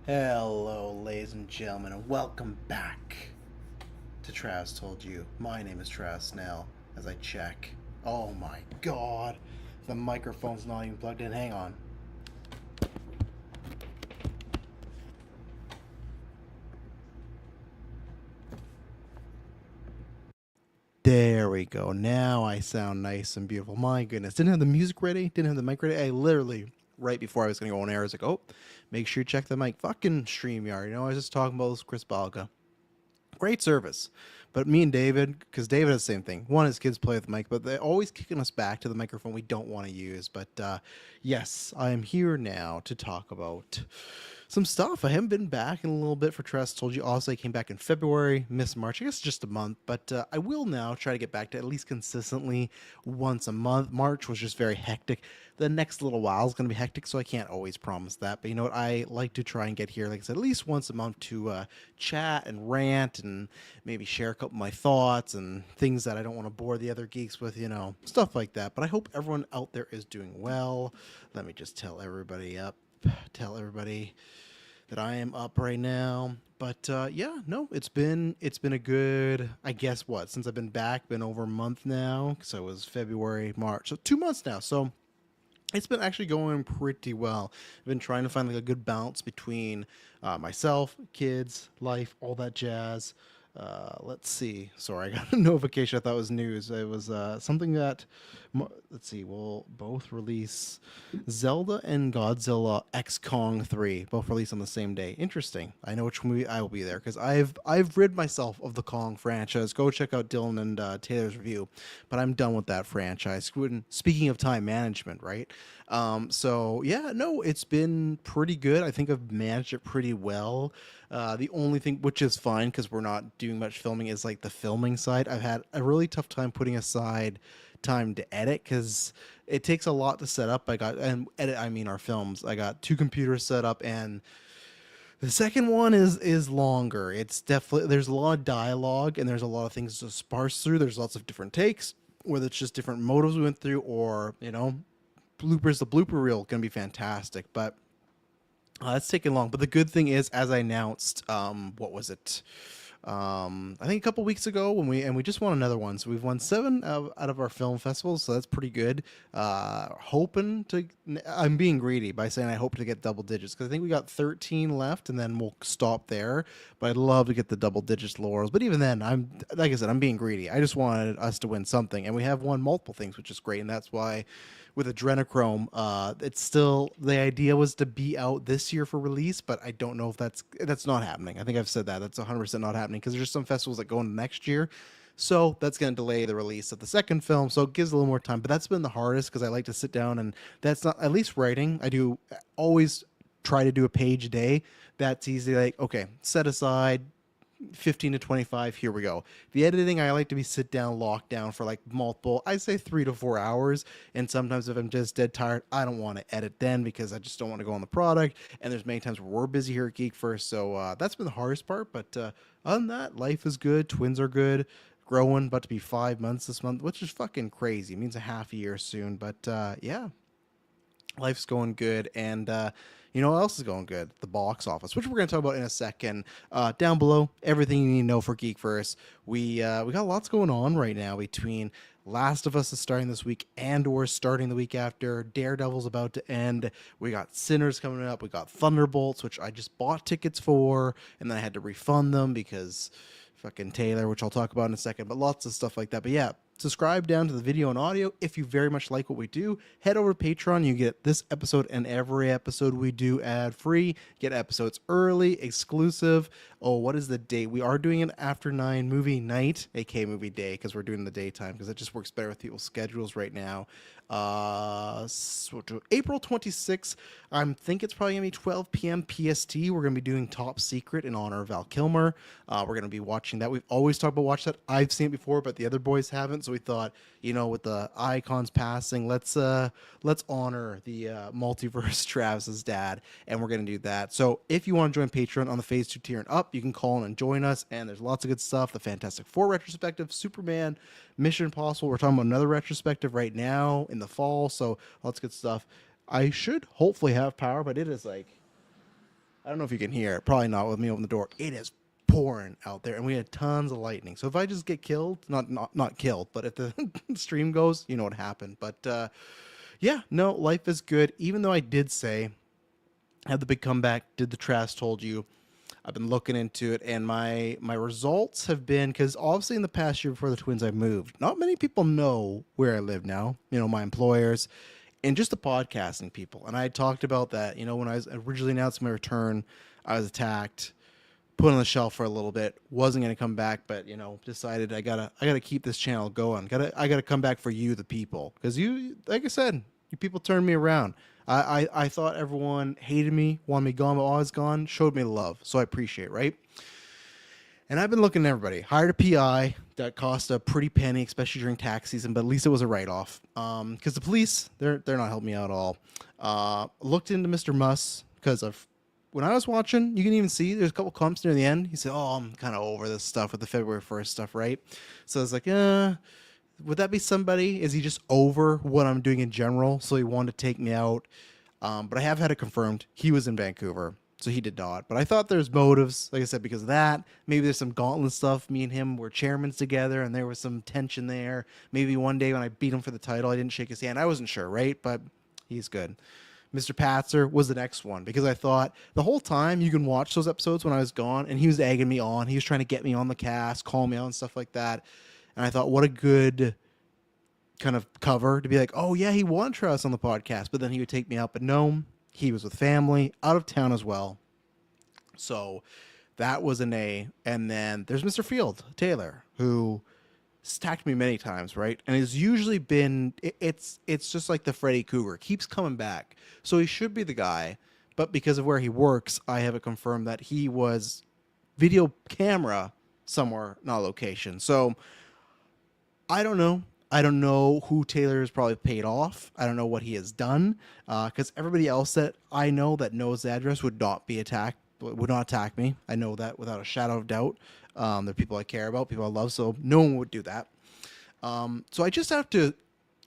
Hello, ladies and gentlemen, and welcome back to Travis Told You. My name is Travis Snell. As I check, oh my god, the microphone's not even plugged in. Hang on. There we go. Now I sound nice and beautiful. My goodness. Didn't have the music ready, didn't have the mic ready. I literally, right before I was going to go on air, I was like, oh, make sure you check the mic. Fucking StreamYard. I was just talking about this Chris Balga. Great service. But me and David, because David has the same thing. One, his kids play with the mic, but they're always kicking us back to the microphone we don't want to use. But yes, I am here now to talk about some stuff. I haven't been back in a little bit for Trust. Told you also I came back in February, missed March. I guess just a month, but I will now try to get back to at least consistently once a month. March was just very hectic. The next little while is going to be hectic, so I can't always promise that. But you know what? I like to try and get here, like I said, at least once a month to chat and rant and maybe share a couple of my thoughts and things that I don't want to bore the other geeks with, stuff like that. But I hope everyone out there is doing well. Let me just tell everybody that I am up right now. But yeah, no, it's been a good, I guess what, since I've been back, been over a month now. So it was February, March, so 2 months now. So it's been actually going pretty well. I've been trying to find like a good balance between myself, kids, life, all that jazz. Let's see. Sorry, I got a notification. I thought it was news. It was something that, let's see, we'll both release Zelda and Godzilla X Kong 3, both released on the same day. Interesting. I know which movie I will be there because I've rid myself of the Kong franchise. Go check out Dylan and Taylor's review, but I'm done with that franchise. Speaking of time management, right? So yeah, no, it's been pretty good. I think I've managed it pretty well. The only thing, which is fine because we're not doing much filming, is like the filming side. I've had a really tough time putting aside time to edit because it takes a lot to set up. And edit, I mean our films. I got two computers set up, and the second one is longer. It's definitely, there's a lot of dialogue and there's a lot of things to sparse through. There's lots of different takes, whether it's just different motives we went through or bloopers. The blooper reel can be fantastic, but it's taken long. But the good thing is, as I announced, what was it? I think a couple weeks ago when we just won another one, so we've won seven out of our film festivals, so that's pretty good. Hoping to, I'm being greedy by saying I hope to get double digits because I think we got 13 left, and then we'll stop there. But I'd love to get the double digits laurels. But even then, I'm like I said, I'm being greedy. I just wanted us to win something, and we have won multiple things, which is great, and that's why with Adrenochrome, it's still, the idea was to be out this year for release, but I don't know if that's not happening. I think I've said that that's 100% not happening because there's some festivals that go into next year. So that's going to delay the release of the second film. So it gives a little more time. But that's been the hardest because I like to sit down, and that's not, at least writing, I do always try to do a page a day. That's easy. Like, okay, set aside 15 to 25, here we go. The editing, I like to be sit down, locked down for like multiple, I say 3 to 4 hours. And sometimes if I'm just dead tired, I don't want to edit then because I just don't want to go on the product. And there's many times where we're busy here at GeekVerse, so that's been the hardest part. But other than that, life is good, twins are good, growing, about to be 5 months this month, which is fucking crazy. It means a half a year soon. But yeah, life's going good. And you know what else is going good? The box office, which we're going to talk about in a second. Down below, everything you need to know for Geekverse. We got lots going on right now between Last of Us is starting this week and or starting the week after. Daredevil's about to end. We got Sinners coming up. We got Thunderbolts, which I just bought tickets for, and then I had to refund them because fucking Taylor, which I'll talk about in a second. But lots of stuff like that. But yeah, subscribe down to the video and audio if you very much like what we do. Head over to Patreon. You get this episode and every episode we do ad free. Get episodes early, exclusive. Oh, what is the date? We are doing an after 9 movie night, aka movie day, because we're doing the daytime because it just works better with people's schedules right now. April 26th, I think it's probably gonna be 12 p.m. PST. We're gonna be doing Top Secret in honor of Val Kilmer. We're gonna be watching that. We've always talked about watch that. I've seen it before, but the other boys haven't. So we thought, with the icons passing, let's honor the multiverse Travis's dad, and we're gonna do that. So if you want to join Patreon on the Phase 2 tier and up, you can call in and join us. And there's lots of good stuff. The Fantastic Four retrospective, Superman, Mission Impossible. We're talking about another retrospective right now in the fall. So lots of good stuff. I should hopefully have power, but it is like I don't know if you can hear it. Probably not with me opening the door. It is pouring out there, and we had tons of lightning. So if I just get killed, not killed, but if the stream goes, you know what happened. But yeah, no, life is good. Even though I did say, had the big comeback, did the Trash Told You. I've been looking into it, and my results have been, because obviously in the past year before the Twins I moved, not many people know where I live now. You know, my employers and just the podcasting people. And I talked about that. You know, when I was originally announced my return, I was attacked, put on the shelf for a little bit, wasn't going to come back, but you know, decided I gotta keep this channel going. I gotta come back for you, the people, because you, like I said, you people turned me around. I thought everyone hated me, wanted me gone, but all I was gone, showed me love, so I appreciate it, right? And I've been looking at everybody. Hired a PI that cost a pretty penny, especially during tax season, but at least it was a write-off. Because the police, they're not helping me out at all. Looked into Mr. Muss because of when I was watching, you can even see there's a couple clumps near the end. He said, "Oh, I'm kind of over this stuff with the February 1st stuff, right?" So I was like, would that be somebody? Is he just over what I'm doing in general? So he wanted to take me out. But I have had it confirmed. He was in Vancouver, so he did not. But I thought there's motives, like I said, because of that. Maybe there's some gauntlet stuff. Me and him were chairmans together, and there was some tension there. Maybe one day when I beat him for the title, I didn't shake his hand. I wasn't sure, right? But he's good. Mr. Patzer was the next one because I thought the whole time you can watch those episodes when I was gone, and he was egging me on. He was trying to get me on the cast, call me out, and stuff like that. And I thought, what a good kind of cover to be like, oh yeah, he wanted to try us on the podcast, but then he would take me out. But no, he was with family, out of town as well. So that was an A. And then there's Mr. Field Taylor, who stacked me many times, right? And has usually been it's just like the Freddy Cougar, keeps coming back. So he should be the guy, but because of where he works, I have it confirmed that he was video camera somewhere, not location. So I don't know. I don't know who Taylor has probably paid off. I don't know what he has done, because everybody else that I know that knows the address would not be attacked, would not attack me. I know that without a shadow of doubt. They're people I care about, people I love, so no one would do that. So I just have to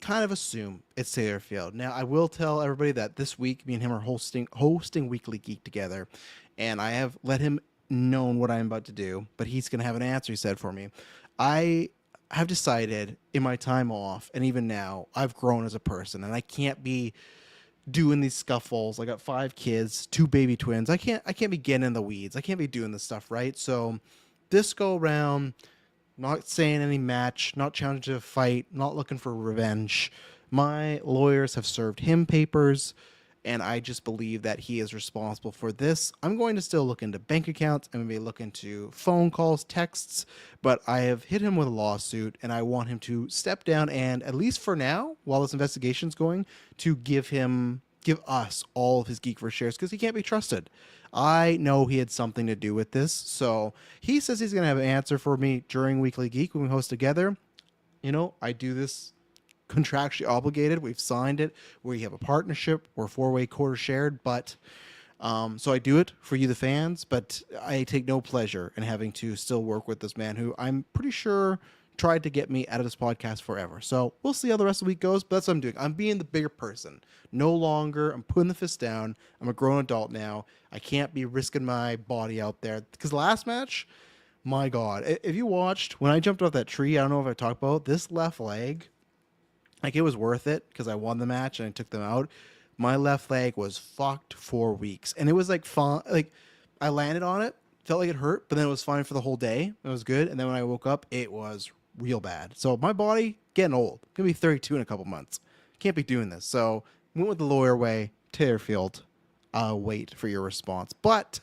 kind of assume it's Taylor Field. Now, I will tell everybody that this week, me and him are hosting Weekly Geek together, and I have let him know what I'm about to do, but he's going to have an answer, he said, for me. I have decided in my time off, and even now, I've grown as a person, and I can't be doing these scuffles. I got 5 kids, 2 baby twins. I can't be getting in the weeds. I can't be doing this stuff, right? So this go around, not saying any match, not challenging to fight, not looking for revenge. My lawyers have served him papers, and I just believe that he is responsible for this. I'm going to still look into bank accounts. I'm going to be looking into phone calls, texts, but I have hit him with a lawsuit, and I want him to step down and, at least for now, while this investigation's going, to give us all of his GeekVerse shares, because he can't be trusted. I know he had something to do with this, so he says he's going to have an answer for me during Weekly Geek when we host together. You know, I do this contractually obligated. We've signed it. We have a partnership. We're 4-way quarter shared, but so I do it for you, the fans, but I take no pleasure in having to still work with this man who I'm pretty sure tried to get me out of this podcast forever. So we'll see how the rest of the week goes, but that's what I'm doing. I'm being the bigger person. No longer, I'm putting the fist down. I'm a grown adult now. I can't be risking my body out there. Because the last match, my God, if you watched, when I jumped off that tree, I don't know if I talked about this left leg, like it was worth it because I won the match and I took them out. My left leg was fucked for weeks. And it was like fun. Like I landed on it, felt like it hurt, but then it was fine for the whole day. It was good. And then when I woke up, it was real bad. So my body getting old. Gonna be 32 in a couple months. Can't be doing this. So went with the lawyer way. Taylor Field. I'll wait for your response. But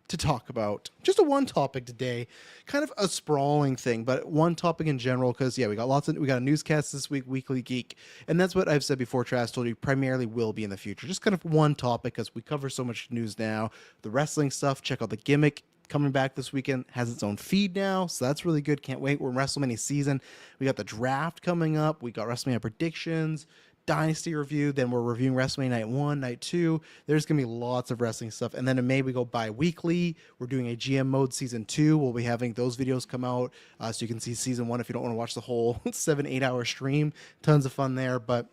to talk about just a one topic today, kind of a sprawling thing, but one topic in general, because yeah, we got a newscast this week, Weekly Geek, and that's what I've said before. Trash Told You primarily will be in the future, just kind of one topic because we cover so much news now. The wrestling stuff, check out the Gimmick coming back this weekend, has its own feed now, so that's really good. Can't wait. We're in WrestleMania season. We got the draft coming up. We got WrestleMania predictions, Dynasty review, then we're reviewing WrestleMania Night 1, Night 2. There's going to be lots of wrestling stuff. And then in May, we go bi-weekly. We're doing a GM Mode Season 2. We'll be having those videos come out so you can see Season 1 if you don't want to watch the whole 7-8 hour stream. Tons of fun there. But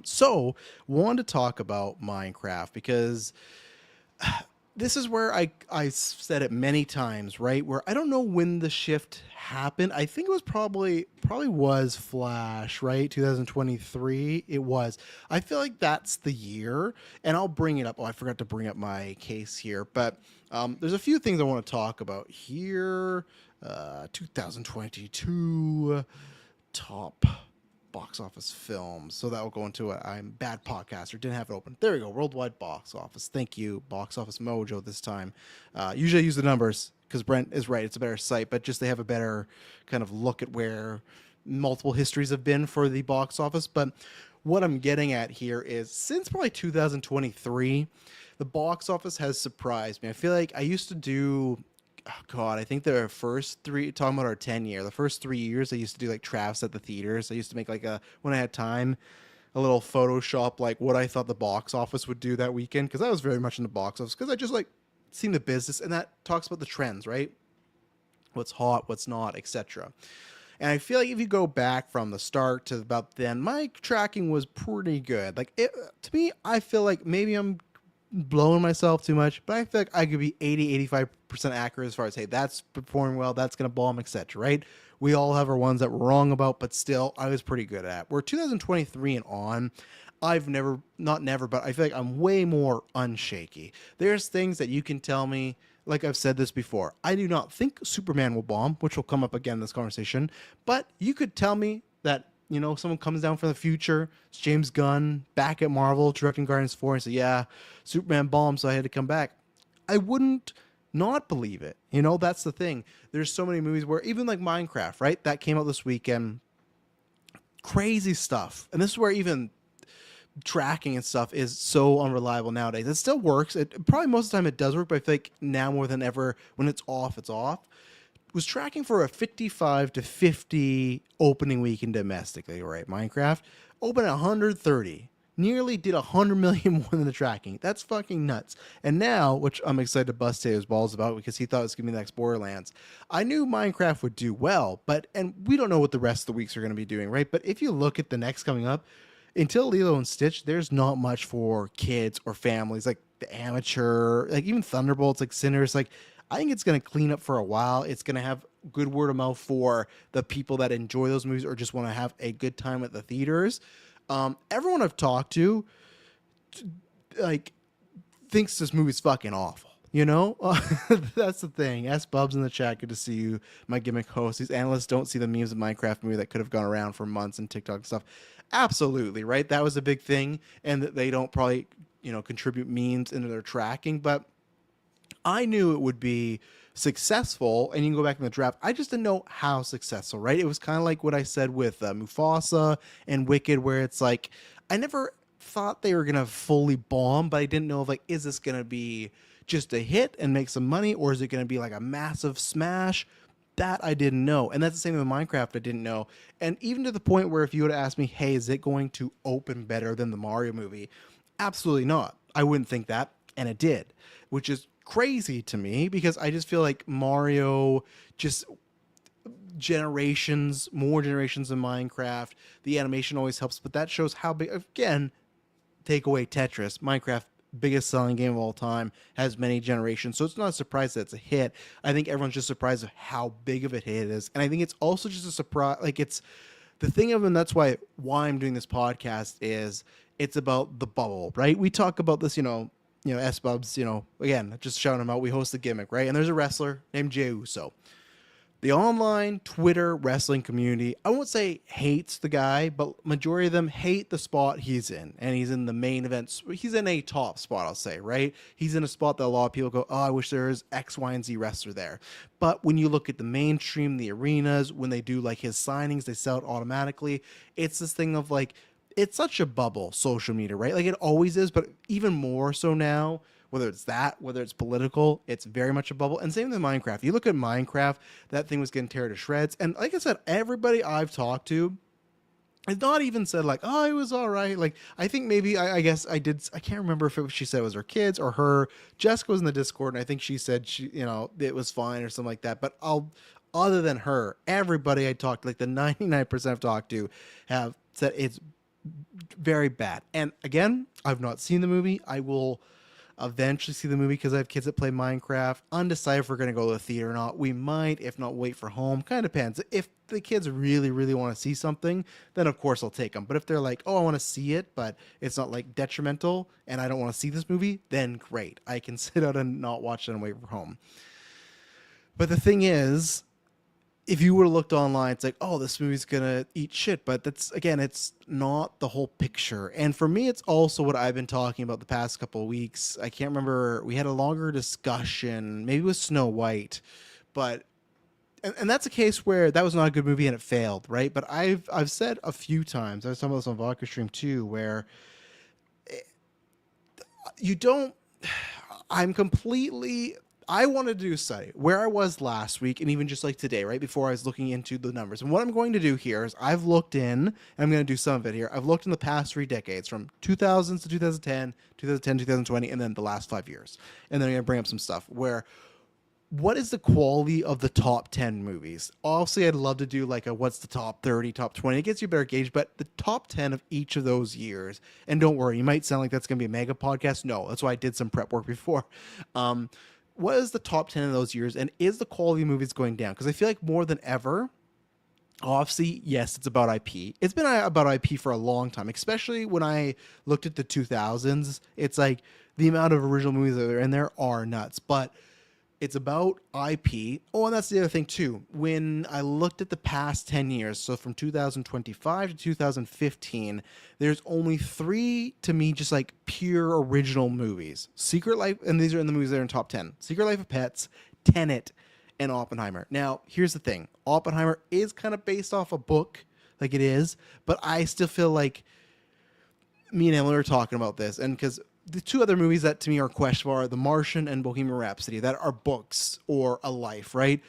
so, wanted to talk about Minecraft because this is where I said it many times, right? Where I don't know when the shift happened. I think it was probably was Flash, right? 2023. It was. I feel like that's the year, and I'll bring it up. Oh, I forgot to bring up my case here, but there's a few things I want to talk about here. 2022 top box office films. So that will go into it. I'm bad podcaster. Didn't have it open. There we go. Worldwide box office. Thank you, Box Office Mojo. This time, usually I use the numbers because Brent is right. It's a better site, but just they have a better kind of look at where multiple histories have been for the box office. But what I'm getting at here is since probably 2023, the box office has surprised me. I feel like I used to do, oh God, I think the first three, talking about our 10 year, the first 3 years, I used to do like Travis at the theaters. I used to make like when I had time, a little Photoshop, like what I thought the box office would do that weekend. Cause I was very much in the box office because I just like seen the business and that talks about the trends, right? What's hot, what's not, etc. And I feel like if you go back from the start to about then, my tracking was pretty good. Like to me, I feel like maybe I'm blowing myself too much, but I feel like I could be 80-85% accurate as far as, hey, that's performing well, that's going to bomb, etc. Right? We all have our ones that we're wrong about, but still, I was pretty good at. Where 2023 and on, I've never, not never, but I feel like I'm way more unshaky. There's things that you can tell me, like I've said this before, I do not think Superman will bomb, which will come up again in this conversation, but you could tell me that, someone comes down from the future, it's James Gunn back at Marvel directing Guardians 4 and say, yeah, Superman bombed, so I had to come back. I wouldn't not believe it. That's the thing. There's so many movies where even like Minecraft, right? That came out this weekend. Crazy stuff. And this is where even tracking and stuff is so unreliable nowadays. It still works. It probably most of the time it does work, but I feel like now more than ever, when it's off, it's off. Was tracking for a 55 to 50 opening weekend domestically, right? Minecraft opened at 130, nearly did 100 million more than the tracking. That's fucking nuts. And now, which I'm excited to bust his balls about because he thought it was gonna be the next Borderlands. I knew Minecraft would do well, and we don't know what the rest of the weeks are gonna be doing, right? But if you look at the next coming up, until Lilo and Stitch, there's not much for kids or families, like the amateur, like even Thunderbolts, like Sinners, like I think it's going to clean up for a while. It's going to have good word of mouth for the people that enjoy those movies or just want to have a good time at the theaters. Everyone I've talked to, like, thinks this movie's fucking awful. That's the thing. Ask Bubs in the chat. Good to see you, my gimmick host. These analysts don't see the memes of Minecraft movie that could have gone around for months and TikTok and stuff. Absolutely, right? That was a big thing, and that they don't probably, contribute memes into their tracking, but I knew it would be successful, and you can go back in the draft. I just didn't know how successful, right? It was kind of like what I said with Mufasa and Wicked, where it's like, I never thought they were going to fully bomb, but I didn't know if, like, is this going to be just a hit and make some money, or is it going to be like a massive smash? That I didn't know. And that's the same with Minecraft, I didn't know. And even to the point where if you would have asked me, hey, is it going to open better than the Mario movie? Absolutely not. I wouldn't think that. And it did, which is crazy to me because I just feel like Mario just more generations in Minecraft. The animation always helps, but that shows how big, again, take away Tetris, Minecraft, biggest selling game of all time, has many generations. So it's not a surprise that it's a hit. I think everyone's just surprised of how big of a hit it is. And I think it's also just a surprise. Like it's the thing of, and that's why I'm doing this podcast is it's about the bubble, right? We talk about this, S-Bubs, again, just shouting him out. We host the gimmick, right? And there's a wrestler named Jey Uso. The online Twitter wrestling community, I won't say hates the guy, but majority of them hate the spot he's in. And he's in the main events. He's in a top spot, I'll say, right? He's in a spot that a lot of people go, oh, I wish there was X, Y, and Z wrestler there. But when you look at the mainstream, the arenas, when they do like his signings, they sell it automatically. It's this thing of like, it's such a bubble, social media, right? Like it always is, but even more so now, whether it's that, whether it's political, it's very much a bubble. And same with Minecraft. You look at Minecraft, that thing was getting tear to shreds. And like I said, everybody I've talked to has not even said like, oh, it was all right. Like, I think maybe, I guess I did, I can't remember if she said it was her kids or her. Jessica was in the Discord, and I think she said it was fine or something like that. But other than her, everybody I talked, like the 99% I've talked to have said it's very bad. And again, I've not seen the movie. I will eventually see the movie because I have kids that play Minecraft. Undecided if we're going to go to the theater or not. We might, if not, wait for home. Kind of depends. If the kids really, really want to see something, then of course I'll take them. But if they're like, oh, I want to see it, but it's not like detrimental and I don't want to see this movie, then great. I can sit out and not watch it and wait for home. But the thing is, if you would have looked online, it's like, oh, this movie's gonna eat shit. But that's again, it's not the whole picture. And for me, it's also what I've been talking about the past couple of weeks. I can't remember. We had a longer discussion, maybe with Snow White, but and that's a case where that was not a good movie and it failed, right? But I've said a few times. I was talking about this on Vodka Stream too, where you don't. I'm completely. I wanted to do a study where I was last week and even just like today, right before I was looking into the numbers. And what I'm going to do here is I've looked in, and I'm going to do some of it here. I've looked in the past 3 decades from 2000s to 2010, 2010, 2020, and then the last 5 years. And then I'm going to bring up some stuff where what is the quality of the top 10 movies? Obviously, I'd love to do like a what's the top 30, top 20. It gets you a better gauge, but the top 10 of each of those years. And don't worry, you might sound like that's going to be a mega podcast. No, that's why I did some prep work before. What is the top 10 of those years, and is the quality of movies going down? Because I feel like more than ever, obviously, yes, it's about IP. It's been about IP for a long time, especially when I looked at the 2000s. It's like the amount of original movies that are in there are nuts, but it's about IP. Oh, and that's the other thing too. When I looked at the past 10 years, so from 2025 to 2015, there's only 3 to me just like pure original movies. Secret Life, and these are in the movies that are in top 10. Secret Life of Pets, Tenet, and Oppenheimer. Now, here's the thing. Oppenheimer is kind of based off a book, like it is, but I still feel like me and Emily were talking about this, and because the 2 other movies that to me are questionable are The Martian and Bohemian Rhapsody, that are books or a life, right?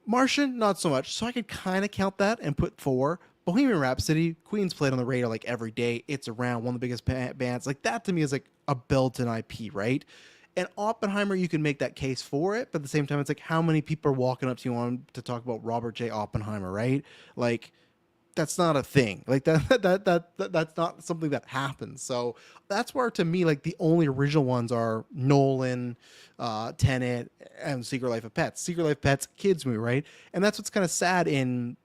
Martian, not so much. So I could kind of count that and put 4. Bohemian Rhapsody, Queen's played on the radio like every day. It's around one of the biggest bands. Like that to me is like a built-in IP, right? And Oppenheimer, you can make that case for it, but at the same time, it's like how many people are walking up to you on to talk about Robert J. Oppenheimer, right? Like that's not a thing. Like that's not something that happens. So that's where to me like the only original ones are Nolan, Tenet, and Secret Life of Pets. Secret Life of Pets, kids movie, right? And that's what's kind of sad in.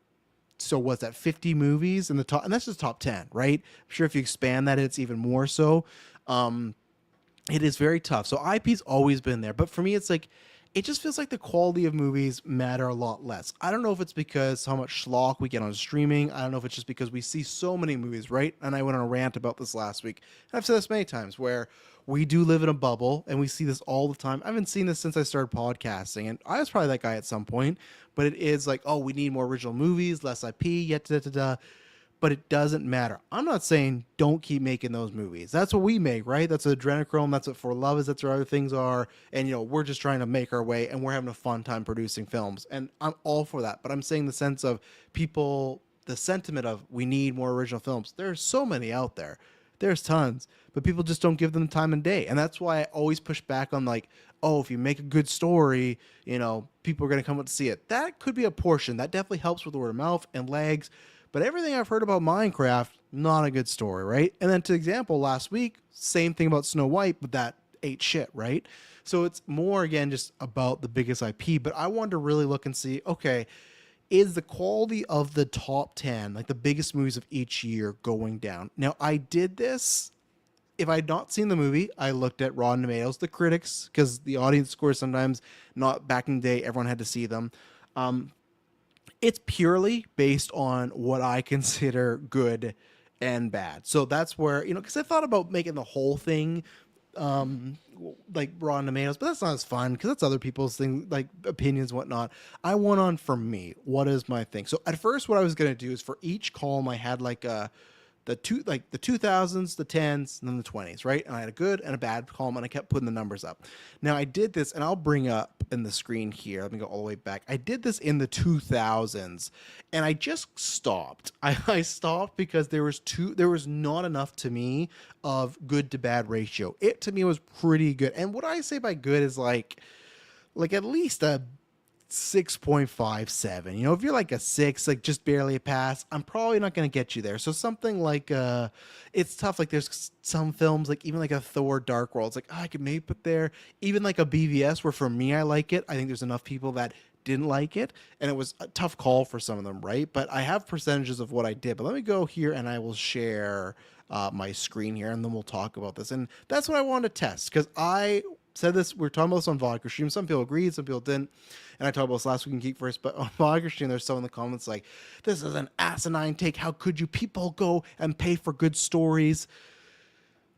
So what's that? 50 movies in the top, and that's just top 10, right? I'm sure if you expand that, it's even more so. It is very tough. So IP's always been there, but for me, it's like it just feels like the quality of movies matter a lot less. I don't know if it's because how much schlock we get on streaming. I don't know if it's just because we see so many movies, right? And I went on a rant about this last week. And I've said this many times where we do live in a bubble and we see this all the time. I haven't seen this since I started podcasting, and I was probably that guy at some point, but it is like, oh, we need more original movies, less IP, yet da da da. But it doesn't matter. I'm not saying don't keep making those movies. That's what we make, right? That's what Adrenochrome. That's what For Love is. That's what other things are. And, you know, we're just trying to make our way and we're having a fun time producing films. And I'm all for that. But I'm saying the sense of people, the sentiment of we need more original films. There's so many out there. There's tons. But people just don't give them time and day. And that's why I always push back on like, oh, if you make a good story, you know, people are going to come out to see it. That could be a portion. That definitely helps with word of mouth and legs. But everything I've heard about Minecraft, not a good story, right? And then to example, last week, same thing about Snow White, but that ate shit, right? So it's more, again, just about the biggest IP. But I wanted to really look and see, okay, is the quality of the top 10, like the biggest movies of each year, going down? Now, I did this. If I had not seen the movie, I looked at Rotten Tomatoes, the critics, because the audience scores sometimes, not back in the day, everyone had to see them. It's purely based on what I consider good and bad. So that's where, you know, because I thought about making the whole thing like Rotten Tomatoes, but that's not as fun because that's other people's things, like opinions and whatnot. I went on for me. What is my thing? So at first, what I was going to do is for each column, I had like the 2000s, the 10s, and then the 20s, right? And I had a good and a bad column, and I kept putting the numbers up. Now I did this, and I'll bring up in the screen here. Let me go all the way back. I did this in the 2000s, and I just stopped. I stopped because there was not enough to me of good to bad ratio. It to me was pretty good, and what I say by good is like at least a 6.57. You know, if you're like a 6, like just barely a pass, I'm probably not going to get you there. So something like it's tough. Like there's some films like even like a Thor Dark World, it's like, I could maybe put there. Even like a BVS where for me I like it. I think there's enough people that didn't like it, and it was a tough call for some of them, right? But I have percentages of what I did. But let me go here and I will share my screen here, and then we'll talk about this. And that's what I wanted to test, because I said this, we are talking about this on Vodka Stream. Some people agreed, some people didn't. And I talked about this last week in GeekVerse, but on Vodka Stream, there's someone in the comments like, this is an asinine take. How could you people go and pay for good stories?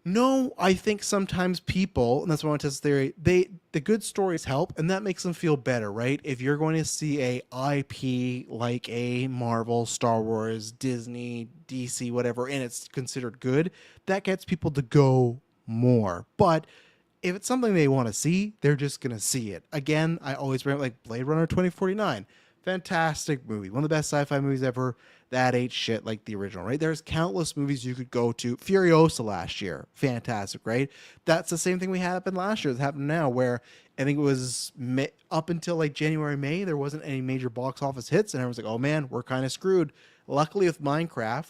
No, I think sometimes people, and that's what I want to test theory, the good stories help, and that makes them feel better, right? If you're going to see a IP like a Marvel, Star Wars, Disney, DC, whatever, and it's considered good, that gets people to go more. But if it's something they want to see, they're just going to see it. Again, I always bring up like Blade Runner 2049. Fantastic movie. One of the best sci-fi movies ever. That ain't shit like the original, right? There's countless movies you could go to. Furiosa last year. Fantastic, right? That's the same thing we had happen last year. It's happened now where I think it was up until like January, May, there wasn't any major box office hits. And everyone's like, oh man, we're kind of screwed. Luckily with Minecraft,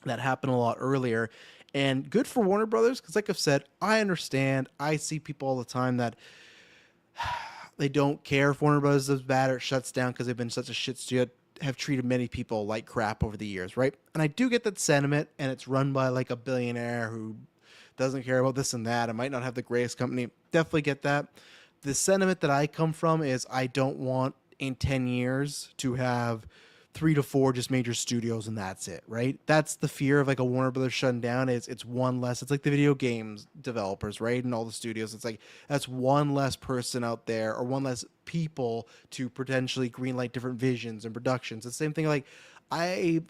that happened a lot earlier. And good for Warner Brothers, because like I've said, I understand. I see people all the time that they don't care if Warner Brothers does bad or it shuts down because they've been such a shit studio, have treated many people like crap over the years, right? And I do get that sentiment, and it's run by like a billionaire who doesn't care about this and that. I might not have the greatest company. Definitely get that. The sentiment that I come from is I don't want in 10 years to have 3 to 4 just major studios and that's it, right? That's the fear of like a Warner Brothers shutting down, is it's one less. It's like the video games developers, right? And all the studios. It's like that's one less person out there, or one less people to potentially greenlight different visions and productions. It's the same thing. Like I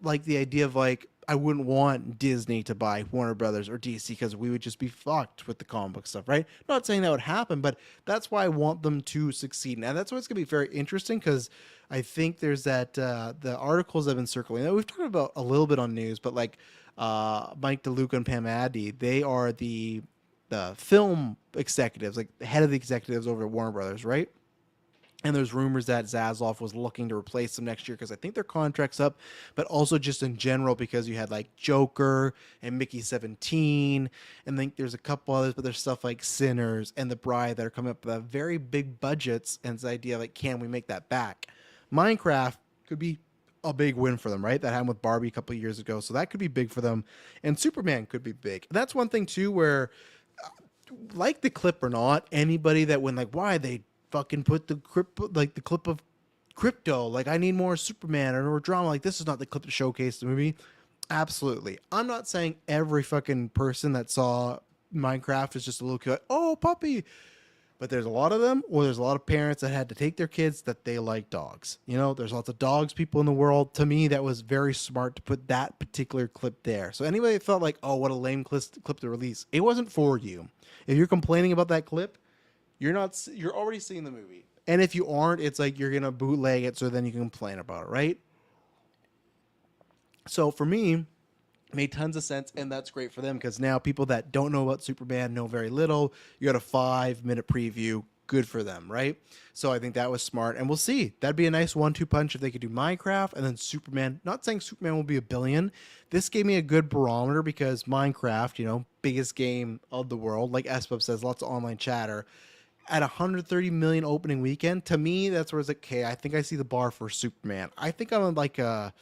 like the idea of like I wouldn't want Disney to buy Warner Brothers or DC because we would just be fucked with the comic book stuff, right? Not saying that would happen, but that's why I want them to succeed. And that's why it's going to be very interesting, because I think there's that the articles that have been circling that we've talked about a little bit on news, but like Mike DeLuca and Pam Addy, they are the film executives, like the head of the executives over at Warner Brothers, right? And there's rumors that Zaslav was looking to replace them next year because I think their contract's up, but also just in general because you had like Joker and Mickey 17, and I think there's a couple others, but there's stuff like Sinners and The Bride that are coming up with very big budgets, and it's the idea like, can we make that back? Minecraft could be a big win for them, right? That happened with Barbie a couple of years ago, so that could be big for them, and Superman could be big. That's one thing too, where like the clip or not, anybody that went like, why they fucking put the clip of crypto, like I need more Superman or more drama, like this is not the clip to showcase the movie. Absolutely, I'm not saying every fucking person that saw Minecraft is just a little kid, oh puppy, but there's a lot of them, or there's a lot of parents that had to take their kids that they like dogs. You know, there's lots of dogs people in the world. To me, that was very smart to put that particular clip there. So anybody that felt like, oh, what a lame clip to release, it wasn't for you. If you're complaining about that clip, you're already seeing the movie. And if you aren't, it's like you're going to bootleg it so then you can complain about it, right? So for me, made tons of sense, and that's great for them because now people that don't know about Superman know very little. You got a 5-minute preview. Good for them, right? So I think that was smart, and we'll see. That'd be a nice 1-2 punch if they could do Minecraft and then Superman. Not saying Superman will be a billion. This gave me a good barometer because Minecraft, you know, biggest game of the world, like SPUB says, lots of online chatter. At 130 million opening weekend, to me, that's where it's like, okay, I think I see the bar for Superman. I think I'm like I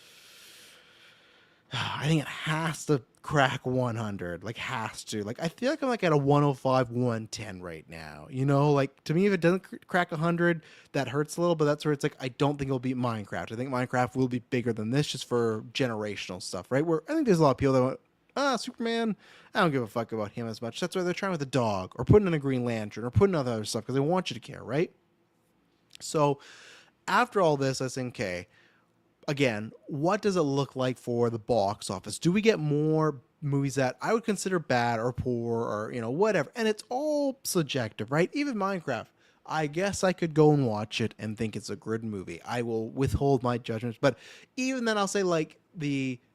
think it has to crack 100. Like, has to. Like, I feel like I'm like at a 105, 110 right now. You know, like to me, if it doesn't crack 100, that hurts a little. But that's where it's like I don't think it'll beat Minecraft. I think Minecraft will be bigger than this, just for generational stuff, right? Where I think there's a lot of people that went, Superman, I don't give a fuck about him as much. That's why they're trying with a dog, or putting in a Green Lantern, or putting other stuff because they want you to care, right? So after all this, I think, okay, again, what does it look like for the box office? Do we get more movies that I would consider bad or poor or, you know, whatever? And it's all subjective, right? Even Minecraft. I guess I could go and watch it and think it's a good movie. I will withhold my judgments. But even then, I'll say, like,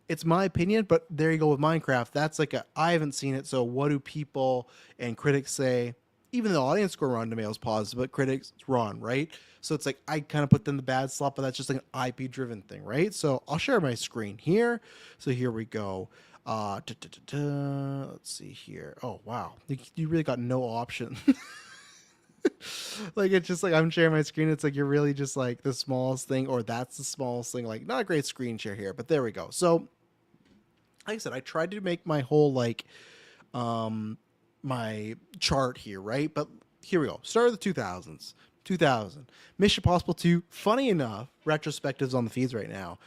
it's my opinion, but there you go with Minecraft. That's like I haven't seen it, so what do people and critics say? even the audience score on Tomatoes positive, but critics wrong, right? So it's like I kind of put them in the bad slot, but that's just like an IP driven thing, right? So I'll share my screen here. So here we go. Let's see here. Oh wow, you really got no option. Like it's just like I'm sharing my screen. It's like you're really just like the smallest thing, or that's the smallest thing. Like not a great screen share here, but there we go. So like I said, I tried to make my whole like my chart here, right? But here we go. Start of the 2000s. 2000. Mission Impossible 2. Funny enough, retrospectives on the feeds right now.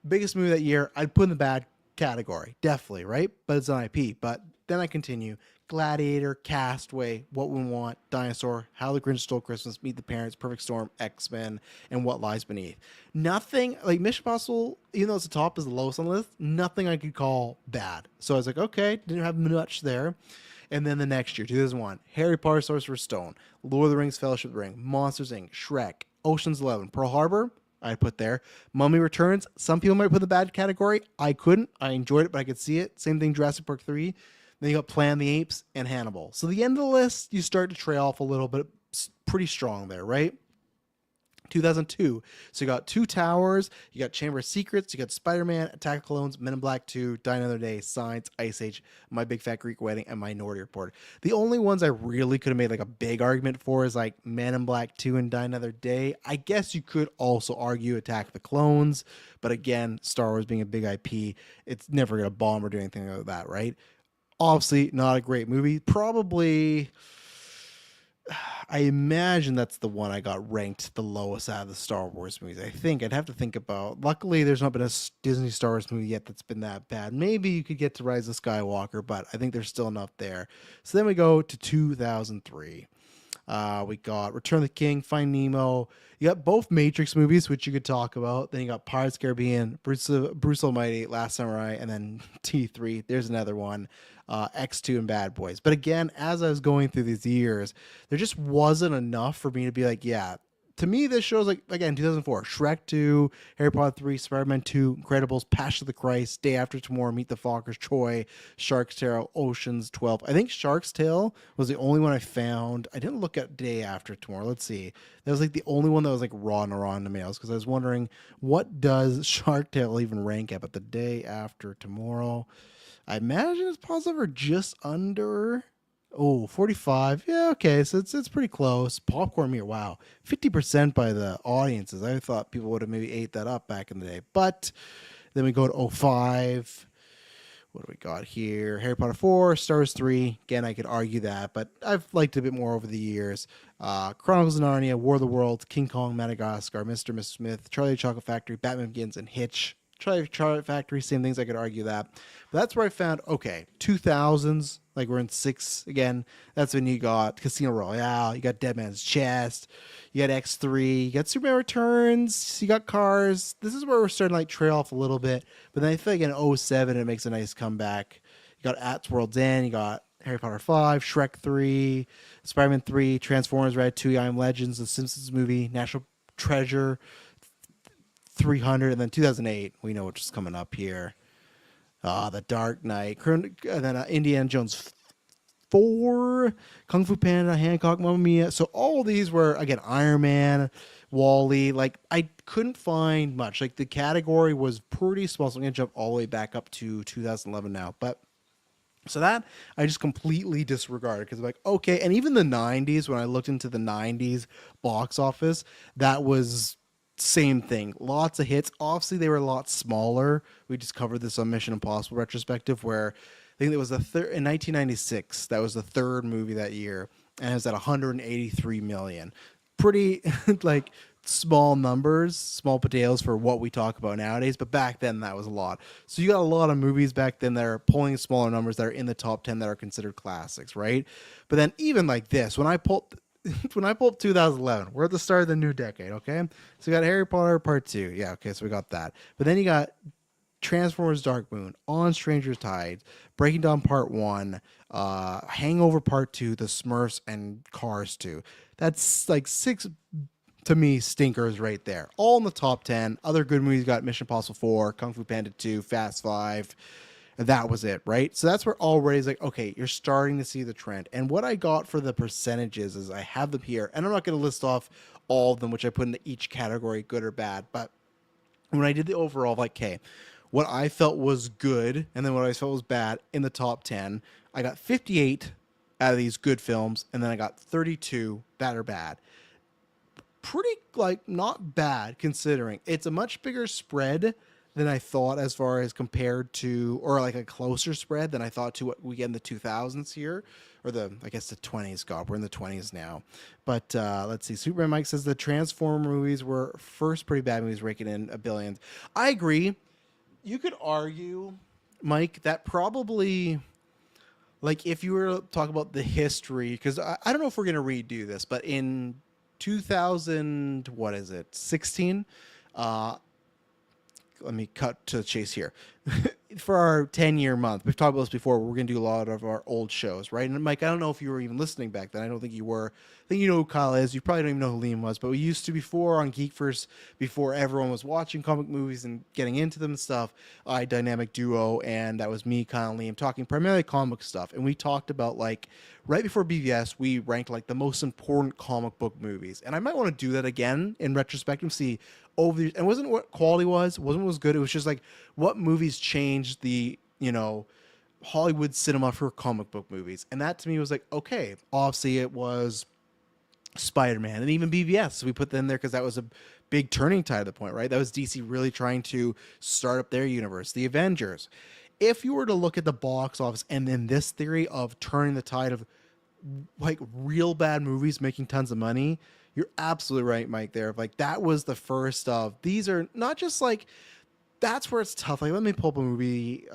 Biggest movie that year, I'd put in the bad category. Definitely, right? But it's an IP. But then I continue. Gladiator, Castaway, What We Want, Dinosaur, How the Grinch Stole Christmas, Meet the Parents, Perfect Storm, X-Men, and What Lies Beneath. Nothing, like Mission Impossible, even though it's the top, is the lowest on the list, nothing I could call bad. So I was like, okay, didn't have much there. And then the next year, 2001, Harry Potter, Sorcerer's Stone, Lord of the Rings, Fellowship of the Ring, Monsters Inc., Shrek, Ocean's 11, Pearl Harbor, I put there. Mummy Returns, some people might put the bad category. I couldn't. I enjoyed it, but I could see it. Same thing, Jurassic Park 3. Then you got Planet of the Apes and Hannibal. So the end of the list, you start to trail off a little bit. Pretty strong there, right? 2002. So you got Two Towers, you got Chamber of Secrets, you got Spider-Man, Attack of Clones, Men in Black 2, Die Another Day, Signs, Ice Age, My Big Fat Greek Wedding, and Minority Report. The only ones I really could have made like a big argument for is like Men in Black 2 and Die Another Day. I guess you could also argue Attack of the Clones, but again, Star Wars being a big IP, it's never going to bomb or do anything like that, right? Obviously, not a great movie. Probably I imagine that's the one I got ranked the lowest out of the Star Wars movies. I think I'd have to think about. Luckily, there's not been a Disney Star Wars movie yet that's been that bad. Maybe you could get to Rise of Skywalker, but I think there's still enough there. So then we go to 2003. We got Return of the King, Find Nemo. You got both Matrix movies, which you could talk about. Then you got Pirates of the Caribbean, Bruce Almighty, Last Samurai, and then T3. There's another one. X2 and Bad Boys. But again, as I was going through these years, there just wasn't enough for me to be like, yeah. To me, this shows like, again, 2004, Shrek 2, Harry Potter 3, Spider-Man 2, Incredibles, Passion of the Christ, Day After Tomorrow, Meet the Fockers, Troy, Shark's Tale, Ocean's 12. I think Shark's Tale was the only one I found. I didn't look at Day After Tomorrow. Let's see. That was like the only one that was like raw and raw in the mails because I was wondering what does Shark Tale even rank at? But the Day After Tomorrow, I imagine it's positive or just under. Oh, 45. Yeah, okay. So it's pretty close. Popcorn meter, wow. 50% by the audiences. I thought people would have maybe ate that up back in the day. But then we go to 05. What do we got here? Harry Potter 4, Star Wars 3. Again, I could argue that, but I've liked it a bit more over the years. Chronicles of Narnia, War of the Worlds, King Kong, Madagascar, Mr. and Mrs. Smith, Charlie and the Chocolate Factory, Batman Begins, and Hitch. Chocolate Factory, same things. I could argue that. But that's where I found, okay, 2000s, like we're in 6 again. That's when you got Casino Royale, you got Dead Man's Chest, you got X3, you got Superman Returns, you got Cars. This is where we're starting to like trail off a little bit. But then I feel like in 07, it makes a nice comeback. You got At World's End, you got Harry Potter 5, Shrek 3, Spider-Man 3, Transformers Red 2, I Am Legends, The Simpsons movie, National Treasure, 300, and then 2008, we know what's coming up here. The Dark Knight, and then Indiana Jones 4, Kung Fu Panda, Hancock, Mamma Mia. So all these were, again, Iron Man, Wall-E. Like, I couldn't find much. Like, the category was pretty small, so I'm going to jump all the way back up to 2011 now. But so that I just completely disregarded because I'm like, okay. And even the 90s, when I looked into the 90s box office, that was same thing. Lots of hits. Obviously, they were a lot smaller. We just covered this on Mission Impossible retrospective, where I think it was the third in 1996. That was the third movie that year, and it was at 183 million. Pretty like small numbers, small potatoes for what we talk about nowadays. But back then, that was a lot. So you got a lot of movies back then that are pulling smaller numbers that are in the top 10 that are considered classics, right? But then even like this, when I pulled 2011, we're at the start of the new decade, okay? So we got Harry Potter Part 2. Yeah, okay, so we got that. But then you got Transformers Dark Moon, On Stranger's Tide, Breaking Dawn Part 1, Hangover Part 2, The Smurfs, and Cars 2. That's like 6, to me, stinkers right there. All in the top 10. Other good movies got Mission Impossible 4, Kung Fu Panda 2, Fast 5, And that was it, right? So that's where already is like, okay, you're starting to see the trend. And what I got for the percentages is I have them here, and I'm not going to list off all of them, which I put into each category, good or bad. But when I did the overall, like, okay, what I felt was good, and then what I felt was bad in the top 10, I got 58 out of these good films, and then I got 32 that are bad. Pretty, like, not bad considering it's a much bigger spread than I thought, as far as compared to, or like a closer spread than I thought to what we get in the 2000s here, or the, I guess, the 20s. God, we're in the 20s now. But let's see. Superman Mike says the Transformer movies were first pretty bad movies, raking in a billion. I agree. You could argue, Mike, that probably, like, if you were to talk about the history, because I don't know if we're gonna redo this, but in 2000, what is it, 16? Uh, Let me cut to the chase here. For our 10-year month, we've talked about this before. We're going to do a lot of our old shows, right? And Mike, I don't know if you were even listening back then. I don't think you were. I think you know who Kyle is. You probably don't even know who Liam was, but we used to before on GeekVerse, before everyone was watching comic movies and getting into them and stuff. I dynamic duo, and that was me, Kyle, and Liam, talking primarily comic stuff. And we talked about, like, right before BVS, we ranked like the most important comic book movies. And I might want to do that again in retrospect and see over the years. And wasn't what quality wasn't what was good. It was just like what movies changed the, Hollywood cinema for comic book movies. And that to me was like, okay, obviously it was Spider-Man and even BVS. So we put them there because that was a big turning tide at the point, right? That was DC really trying to start up their universe. The Avengers. If you were to look at the box office and then this theory of turning the tide of, like, real bad movies making tons of money, you're absolutely right, Mike, there. Like, that was the first of, these are not just like, that's where it's tough. Like, let me pull up a movie.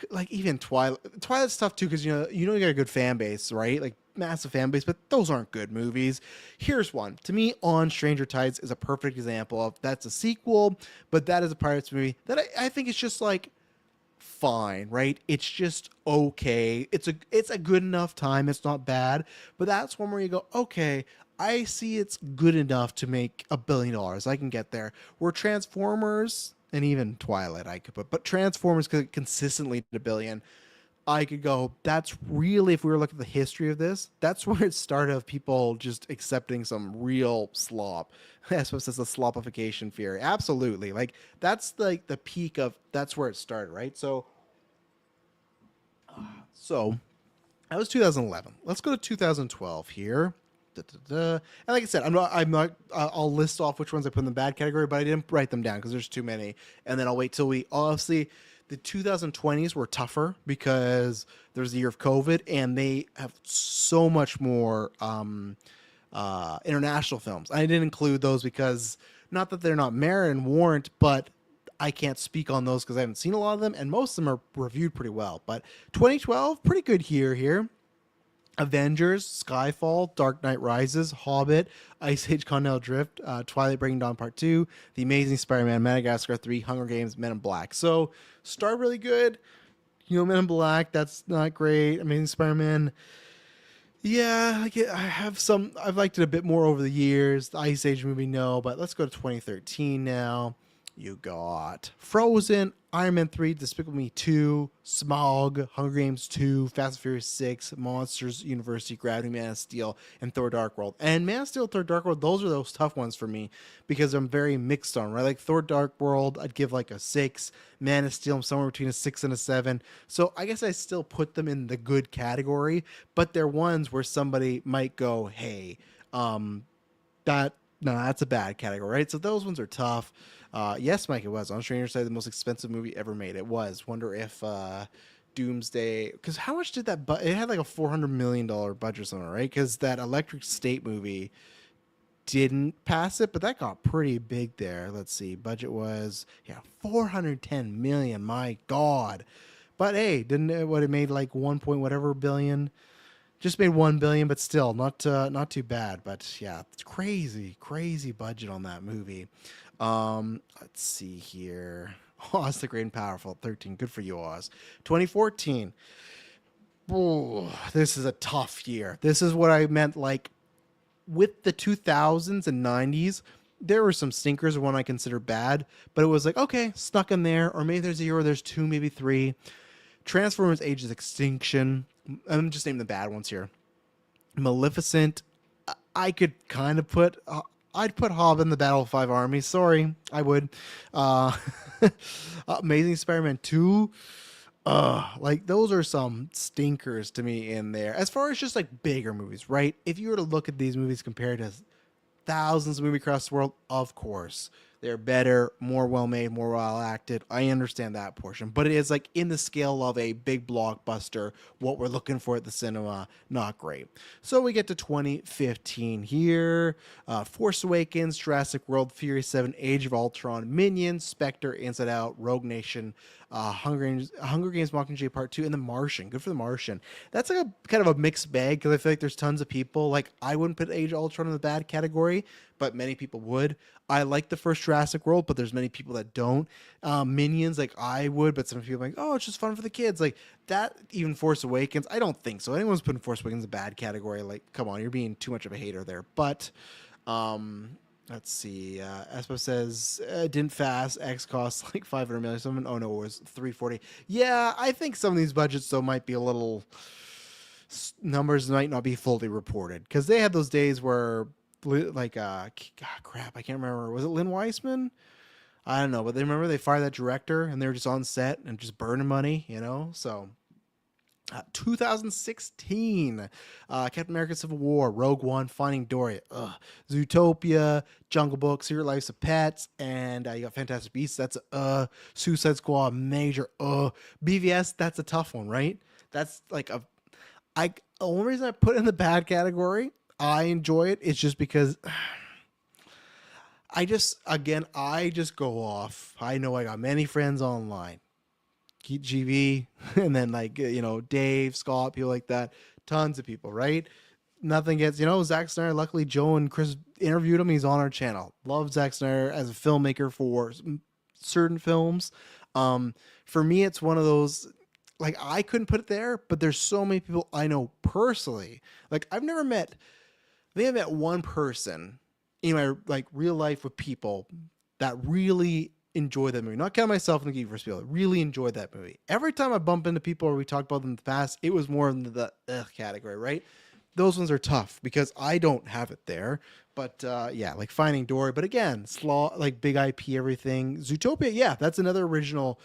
Like, even Twilight's tough too, because you got a good fan base, right? Like, massive fan base, but those aren't good movies. Here's one. To me, On Stranger Tides is a perfect example of, that's a sequel, but that is a Pirates movie that I think is just like fine, right? It's just okay. It's a good enough time. It's not bad, but that's one where you go, okay, I see it's good enough to make $1 billion. I can get there. Where Transformers and even Twilight, I could put, but Transformers could consistently hit a billion. I could go, that's really, if we were looking at the history of this, that's where it started, of people just accepting some real slop. That's what says the slopification theory. Absolutely. Like, that's like the peak of, that's where it started, right? So that was 2011. Let's go to 2012 here. Da, da, da. And like I said, I'll list off which ones I put in the bad category, but I didn't write them down because there's too many. And then I'll wait till we, obviously, the 2020s were tougher because there's the year of COVID, and they have so much more international films. I didn't include those because, not that they're not merit and warrant, but I can't speak on those because I haven't seen a lot of them, and most of them are reviewed pretty well. But 2012, pretty good year here. Avengers, Skyfall, Dark Knight Rises, Hobbit, Ice Age Continental Drift, Twilight Breaking Dawn Part 2, The Amazing Spider-Man, Madagascar 3, Hunger Games, Men in Black. So, start really good. Men in Black, that's not great. Amazing Spider-Man, yeah, I've liked it a bit more over the years. The Ice Age movie, no, but let's go to 2013 now. You got Frozen, Iron Man 3, Despicable Me 2, Smog, Hunger Games 2, Fast and Furious 6, Monsters University, Gravity, Man of Steel, and Thor Dark World. And Man of Steel, Thor Dark World, those are those tough ones for me because I'm very mixed on, right? Like Thor Dark World, I'd give like a 6. Man of Steel, I'm somewhere between a 6 and a 7. So I guess I still put them in the good category, but they're ones where somebody might go, hey, that no, that's a bad category, right? So those ones are tough. Yes, Mike, it was On Stranger Side, the most expensive movie ever made. It was. Wonder if Doomsday, because how much did that? It had like a $400 million budget or something, right? Because that Electric State movie didn't pass it, but that got pretty big there. Let's see, budget was 410 million. My God, but hey, didn't it? What it made like 1 point whatever billion. Just made 1 billion, but still not too bad. But yeah, it's crazy budget on that movie. Let's see here. Oz the Great and Powerful, 13. Good for you, Oz. 2014. Oh, this is a tough year. This is what I meant, like, with the 2000s and 90s. there were some stinkers, one I consider bad, but it was like, okay, snuck in there, or maybe there's a year where there's two, maybe three. Transformers Ages Extinction. I'm just naming the bad ones here. Maleficent. I could kind of put. I'd put Hob in the Battle of Five Armies. Sorry, I would. Uh, Amazing Spider-Man 2. Like those are some stinkers to me in there. As far as just like bigger movies, right? If you were to look at these movies compared to thousands of movies across the world, of course. They're better, more well made, more well acted. I understand that portion. But it is like in the scale of a big blockbuster, what we're looking for at the cinema, not great. So we get to 2015 here. Force Awakens, Jurassic World, Fury 7, Age of Ultron, Minions, Spectre, Inside Out, Rogue Nation, Hunger Games Mockingjay Part 2, and The Martian. Good for The Martian. That's like a kind of a mixed bag because I feel like there's tons of people. Like, I wouldn't put Age of Ultron in the bad category, but many people would. I like the first Jurassic World, but there's many people that don't. Minions, like I would, but some people are like, oh, it's just fun for the kids. Like that, even Force Awakens, I don't think so. Anyone's putting Force Awakens in a bad category, like, come on, you're being too much of a hater there. But let's see. Espo says didn't Fast X cost like 500 million. Someone, oh no, it was 340. Yeah, I think some of these budgets though might be a little numbers might not be fully reported because they had those days where like crap, I can't remember. Was it Lynn Weissman? I don't know, but they remember they fired that director and they were just on set and just burning money, you know. So 2016, Captain America: Civil War, Rogue One, Finding Dory, Zootopia, Jungle Book, Secret Lives of Pets, and you got Fantastic Beasts. That's Suicide Squad, major BVS. That's a tough one, right? That's like the only reason I put it in the bad category, I enjoy it. It's just because I just go off. I know I got many friends online. GV, and then like, Dave, Scott, people like that. Tons of people, right? Nothing gets, Zack Snyder. Luckily, Joe and Chris interviewed him. He's on our channel. Love Zack Snyder as a filmmaker for certain films. For me, it's one of those, like, I couldn't put it there, but there's so many people I know personally. Like, I have met one person in my like real life with people that really enjoy that movie. Not counting myself in the GeekVerse, really enjoyed that movie. Every time I bump into people or we talked about them in the past, it was more in the category, right? Those ones are tough because I don't have it there. But yeah, like Finding Dory. But again, like big IP, everything. Zootopia, yeah, that's another original.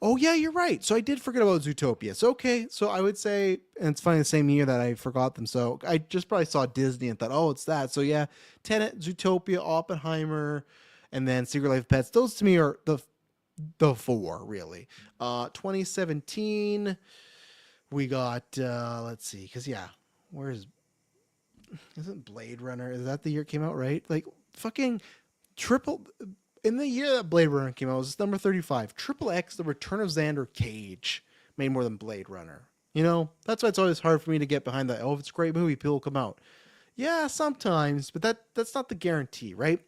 Oh yeah, you're right. So I did forget about Zootopia. So okay, so I would say, and it's funny, the same year that I forgot them. So I just probably saw Disney and thought, oh, it's that. So yeah, Tenet, Zootopia, Oppenheimer, and then Secret Life of Pets. Those to me are the four really. 2017, we got let's see, because yeah, where's isn't Blade Runner? Is that the year it came out, right? Like fucking triple in the year that Blade Runner came out, it was number 35. Triple X, The Return of Xander Cage, made more than Blade Runner. That's why it's always hard for me to get behind that. Oh, if it's a great movie, people will come out. Yeah, sometimes, but that's not the guarantee, right?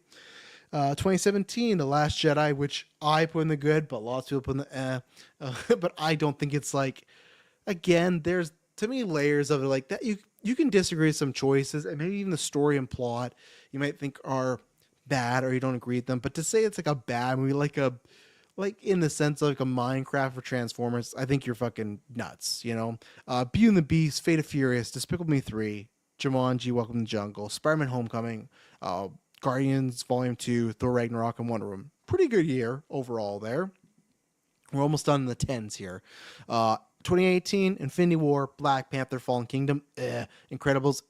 2017, The Last Jedi, which I put in the good, but lots of people put in the but I don't think it's like, again, there's to me layers of it like that. You can disagree with some choices, and maybe even the story and plot you might think are bad or you don't agree with them. But to say it's like a bad movie, like in the sense of like a Minecraft or Transformers, I think you're fucking nuts. Beauty and the Beast, Fate of Furious, Despicable Me 3, Jumanji, Welcome to the Jungle, Spider-Man: Homecoming, Guardians Volume 2, Thor Ragnarok, and Wonder Woman. Pretty good year overall there. We're almost done in the tens here. 2018, Infinity War, Black Panther, Fallen Kingdom, Incredibles,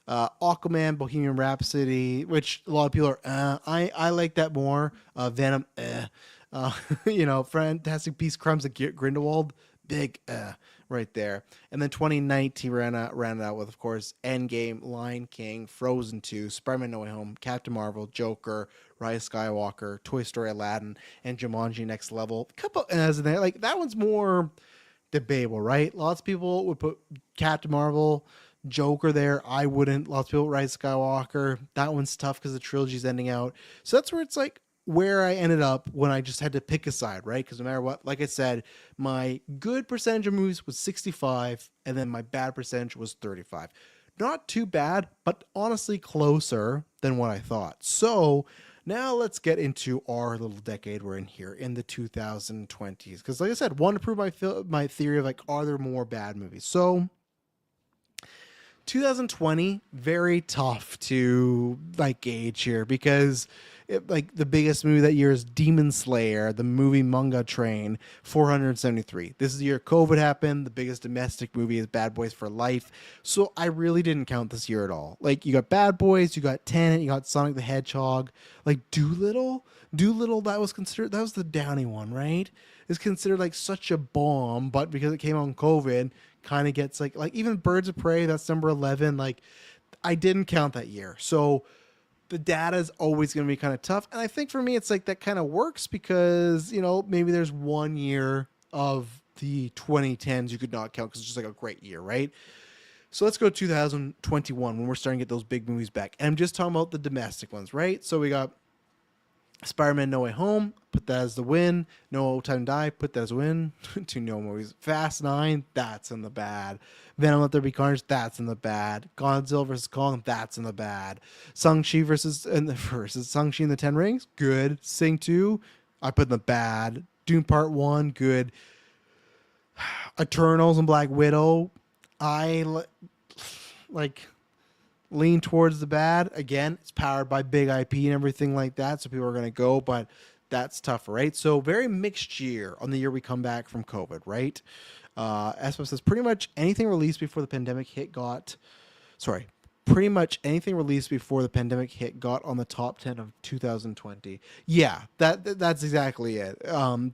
Aquaman, Bohemian Rhapsody, which a lot of people are, I like that more. Venom, Fantastic Beasts, Crimes of Grindelwald, big, right there. And then 2019 ran it out with, of course, Endgame, Lion King, Frozen 2, Spider-Man: No Way Home, Captain Marvel, Joker, Rise of Skywalker, Toy Story, Aladdin, and Jumanji: Next Level. A couple as in there, like that one's more debatable, right? Lots of people would put Captain Marvel, Joker there. I wouldn't. Lots of people Rise of Skywalker. That one's tough because the trilogy's ending out. So that's where it's like where I ended up when I just had to pick a side, right? Because no matter what, like I said, my good percentage of movies was 65, and then my bad percentage was 35. Not too bad, but honestly closer than what I thought. So Now let's get into our little decade we're in here in the 2020s. Because, like I said, want to prove my theory of like, are there more bad movies? So 2020, very tough to like gauge here because like the biggest movie that year is Demon Slayer, the movie Manga Train, 473. This is the year COVID happened. The biggest domestic movie is Bad Boys for Life. So I really didn't count this year at all. Like you got Bad Boys, you got Tenet, you got Sonic the Hedgehog, like Doolittle that was the Downey one, right? Is considered like such a bomb, but because it came on COVID, kind of gets like even Birds of Prey, that's number 11. Like I didn't count that year. So the data is always going to be kind of tough. And I think for me, it's like that kind of works because, maybe there's 1 year of the 2010s you could not count because it's just like a great year, right? So let's go to 2021 when we're starting to get those big movies back. And I'm just talking about the domestic ones, right? So we got Spider-Man No Way Home, put that as the win. No Time to Die, put that as a win. Two no movies. Fast 9, that's in the bad. Venom Let There Be Carnage, that's in the bad. Godzilla vs. Kong, that's in the bad. Shang-Chi versus Shang-Chi and the Ten Rings, good. Sing 2, I put in the bad. Dune Part 1, good. Eternals and Black Widow, like lean towards the bad. Again, it's powered by big IP and everything like that, so people are going to go, but that's tougher, right? So very mixed year on the year we come back from COVID, right? Espo says pretty much anything released before the pandemic hit got on the top 10 of 2020. Yeah, that's exactly it.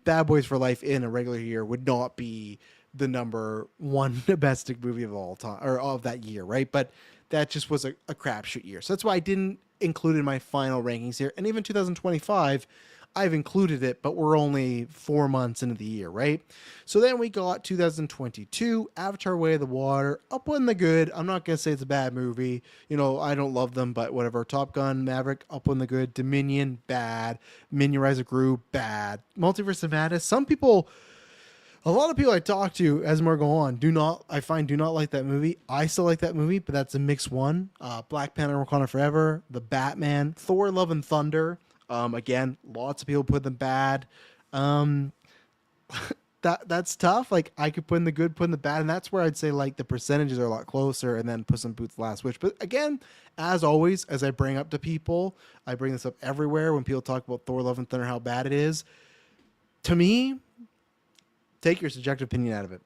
Bad Boys for Life in a regular year would not be the number one domestic movie of all time or of that year, right? But that just was a crapshoot year. So that's why I didn't include it in my final rankings here. And even 2025, I've included it, but we're only 4 months into the year, right? So then we got 2022, Avatar Way of the Water, up in the good. I'm not going to say it's a bad movie. I don't love them, but whatever. Top Gun, Maverick, up in the good. Dominion, bad. Minion Rise of Gru, bad. Multiverse of Madness, a lot of people I talk to as more go on do not like that movie. I still like that movie, but that's a mixed one. Black Panther, Wakanda Forever, The Batman, Thor: Love and Thunder. Again, lots of people put them bad. That's tough. Like I could put in the good, put in the bad, and that's where I'd say like the percentages are a lot closer, and then Puss in Boots Last Wish. But again, as always, as I bring up to people, I bring this up everywhere when people talk about Thor: Love and Thunder, how bad it is. To me, take your subjective opinion out of it.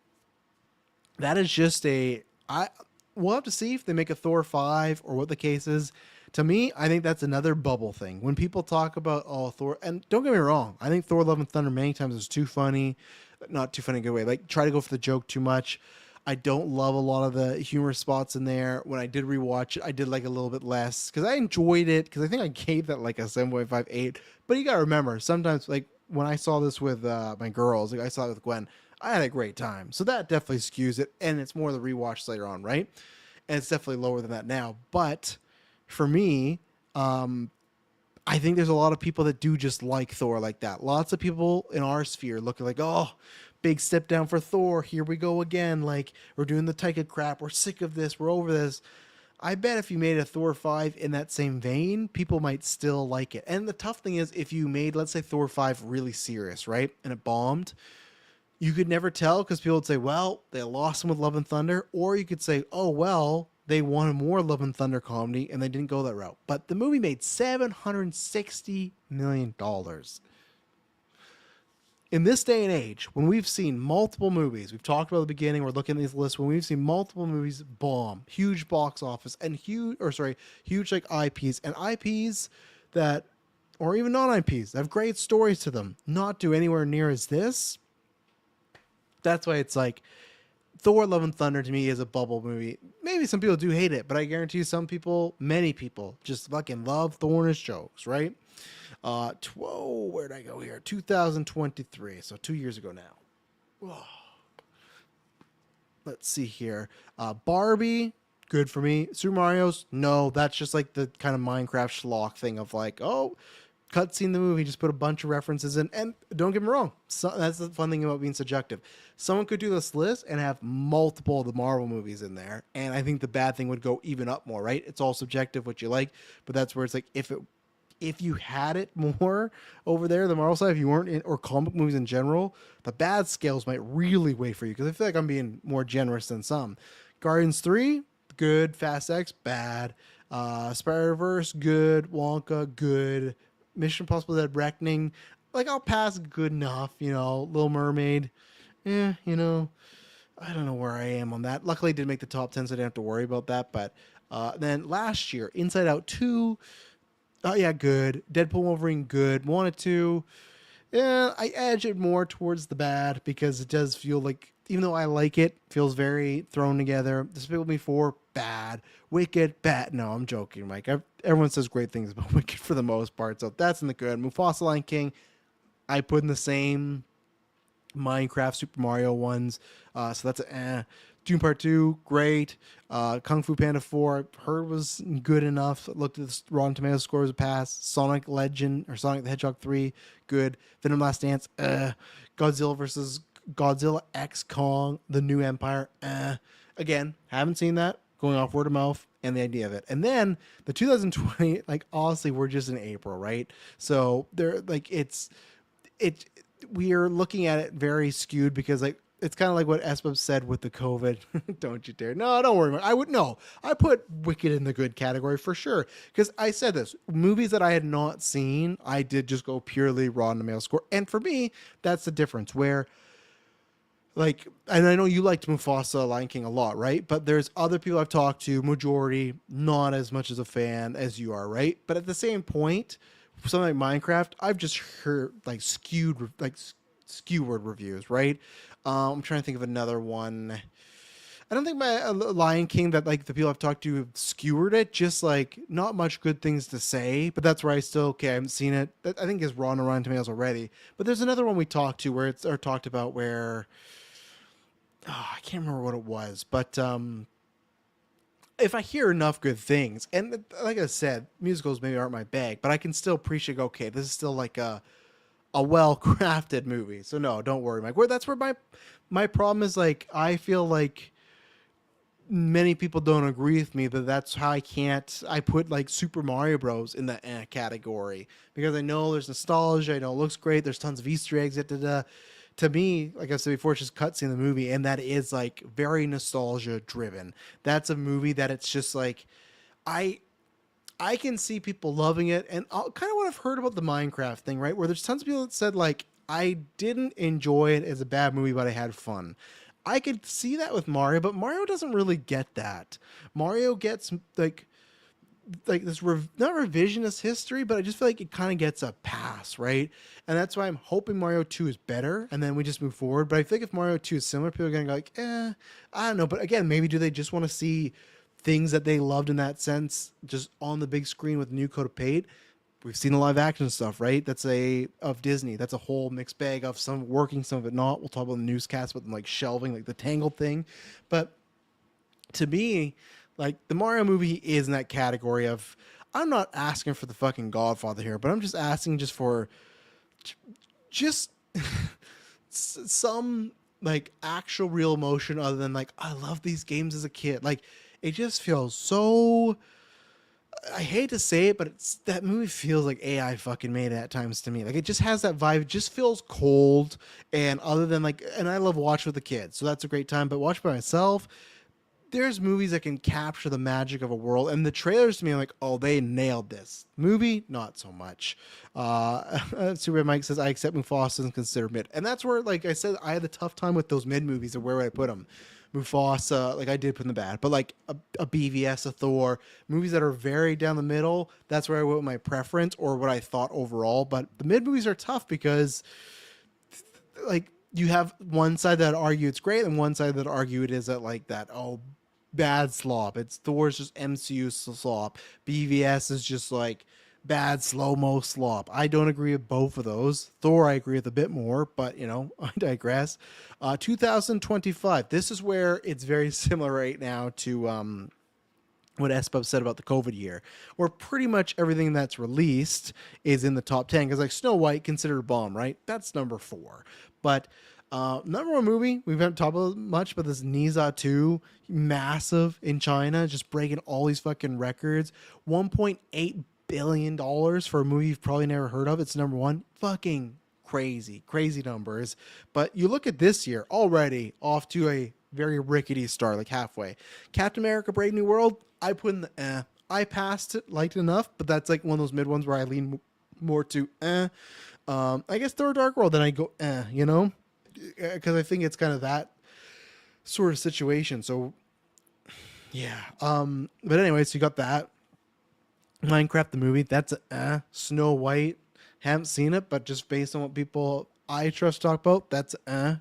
That is just we'll have to see if they make a Thor 5 or what the case is. To me, I think that's another bubble thing. When people talk about, Thor, and don't get me wrong, I think Thor Love and Thunder many times is too funny. Not too funny in a good way. Like, try to go for the joke too much. I don't love a lot of the humor spots in there. When I did rewatch it, I did like a little bit less because I enjoyed it because I think I gave that like a 7.58. But you got to remember, sometimes like when I saw this with my girls, like I saw it with Gwen, I had a great time. So that definitely skews it. And it's more the rewatch later on, right? And it's definitely lower than that now. But for me, I think there's a lot of people that do just like Thor like that. Lots of people in our sphere looking like, oh, big step down for Thor. Here we go again. Like, we're doing the Taika crap. We're sick of this. We're over this. I bet if you made a Thor 5 in that same vein, people might still like it. And the tough thing is, if you made, let's say, Thor 5 really serious, right? And it bombed, you could never tell because people would say, well, they lost him with Love and Thunder. Or you could say, oh, well, they wanted more Love and Thunder comedy and they didn't go that route. But the movie made $760 million. In this day and age, when we've seen multiple movies, we've talked about at the beginning, we're looking at these lists, when we've seen multiple movies bomb, huge box office, and huge like IPs, and IPs that, or even non-IPs, that have great stories to them, not do anywhere near as this. That's why it's like, Thor: Love and Thunder to me is a bubble movie. Maybe some people do hate it, but I guarantee you many people just fucking love Thor and his jokes, right? Where'd I go here? 2023, so 2 years ago now. Whoa. Let's see here. Barbie, good for me. Super Mario's, no, that's just like the kind of Minecraft schlock thing of like, oh, cutscene the movie, just put a bunch of references in. And don't get me wrong, that's the fun thing about being subjective. Someone could do this list and have multiple of the Marvel movies in there, and I think the bad thing would go even up more, right? It's all subjective, what you like, but that's where it's like, if it if you had it more over there, the Marvel side, if you weren't in, or comic movies in general, the bad scales might really weigh for you because I feel like I'm being more generous than some. Guardians 3, good. Fast X, bad. Spider-Verse, good. Wonka, good. Mission Impossible Dead Reckoning, like I'll pass good enough, Little Mermaid, I don't know where I am on that. Luckily, it did make the top 10, so I didn't have to worry about that. But then last year, Inside Out 2, oh yeah, good. Deadpool Wolverine, good. Moana 2, yeah, I edge it more towards the bad because it does feel like, even though I like it, feels very thrown together. Despicable Me 4, bad. Wicked, bad. No, I'm joking, Mike. Everyone says great things about Wicked for the most part, so that's in the good. Mufasa Lion King, I put in the same Minecraft, Super Mario ones. So that's Doom Part 2, great. Kung Fu Panda 4, I heard was good enough. Looked at the Rotten Tomatoes scores, a pass. Sonic Legend, or Sonic the Hedgehog 3, good. Venom Last Dance, Godzilla versus Godzilla X Kong, The New Empire, Again, haven't seen that. Going off word of mouth and the idea of it. And then the 2020, like, honestly, we're just in April, right? So they're like, it we are looking at it very skewed because like it's kind of like what Espub said with the COVID. Don't you dare. No, don't worry. I would no. I put Wicked in the good category for sure. Because I said this. Movies that I had not seen, I did just go purely Rotten Tomatoes score. And for me, that's the difference where like, and I know you liked Mufasa Lion King a lot, right? But there's other people I've talked to, majority, not as much as a fan as you are, right? But at the same point, something like Minecraft, I've just heard like skewered reviews, right? I'm trying to think of another one. I don't think my Lion King that like the people I've talked to have skewered it. Just like not much good things to say, but that's where I still okay. I haven't seen it. That, I think is Ron and Rotten Tomatoes already. But there's another one we talked to where it's or talked about where I can't remember what it was, but if I hear enough good things, and like I said, musicals maybe aren't my bag, but I can still appreciate. Okay, this is still like a well crafted movie. So no, don't worry, Mike. Where that's where my problem is. Like I feel like many people don't agree with me that that's how I put like Super Mario Bros in the category because I know there's nostalgia. I know it looks great. There's tons of Easter eggs. To me, like I said before, it's just cutscene in the movie, and that is like very nostalgia driven. That's a movie that it's just like I I can see people loving it, and kind of what I've heard about the Minecraft thing, right? Where there's tons of people that said like I didn't enjoy it as a bad movie, but I had fun. I could see that with Mario, but Mario doesn't really get that. Mario gets like this not revisionist history, but I just feel like it kind of gets a pass, right? And that's why I'm hoping Mario 2 is better, and then we just move forward. But I think if Mario 2 is similar, people are gonna go like, I don't know. But again, maybe do they just want to see things that they loved in that sense just on the big screen with a new coat of paint? We've seen the live action stuff, right? That's of Disney. That's a whole mixed bag of some working, some of it not. We'll talk about the newscast with them like shelving, like the Tangled thing. But to me, like the Mario movie is in that category of I'm not asking for the fucking Godfather here, but I'm just asking just for just some like actual real emotion other than like I love these games as a kid. Like it just feels so I hate to say it, but that movie feels like AI fucking made it at times to me. Like it just has that vibe. It just feels cold. And other than like, and I love watch with the kids, so that's a great time. But watch by myself, there's movies that can capture the magic of a world, and the trailers to me, I'm like, oh, they nailed this. Movie, not so much. Super Mike says, I accept Mufasa and consider mid, and that's where, like I said, I had a tough time with those mid movies. Of where would I put them? Mufasa, like I did put in the bad, but like a BVS, a Thor, movies that are very down the middle. That's where I went with my preference or what I thought overall. But the mid movies are tough because, like, you have one side that argue it's great and one side that argue it is at like that bad slop. It's Thor's just MCU slop. BVS is just like bad slow-mo slop. I don't agree with both of those. Thor I agree with a bit more, but I digress. 2025. This is where it's very similar right now to what Espub said about the COVID year, where pretty much everything that's released is in the top 10. Because like Snow White, considered a bomb, right? That's number 4. But number 1 movie, we haven't talked about much, but this Niza 2, massive in China, just breaking all these fucking records. $1.8 billion for a movie you've probably never heard of. It's number one. Fucking crazy, crazy numbers. But you look at this year already off to a very rickety start, like halfway. Captain America: Brave New World, I put in the I passed it, liked it enough, but that's like one of those mid ones where I lean more to I guess Thor: Dark World, then I go you know, because I think it's kind of that sort of situation. So yeah. But anyways, you got that. Minecraft the movie, that's Snow White, haven't seen it, but just based on what people I trust talk about, that's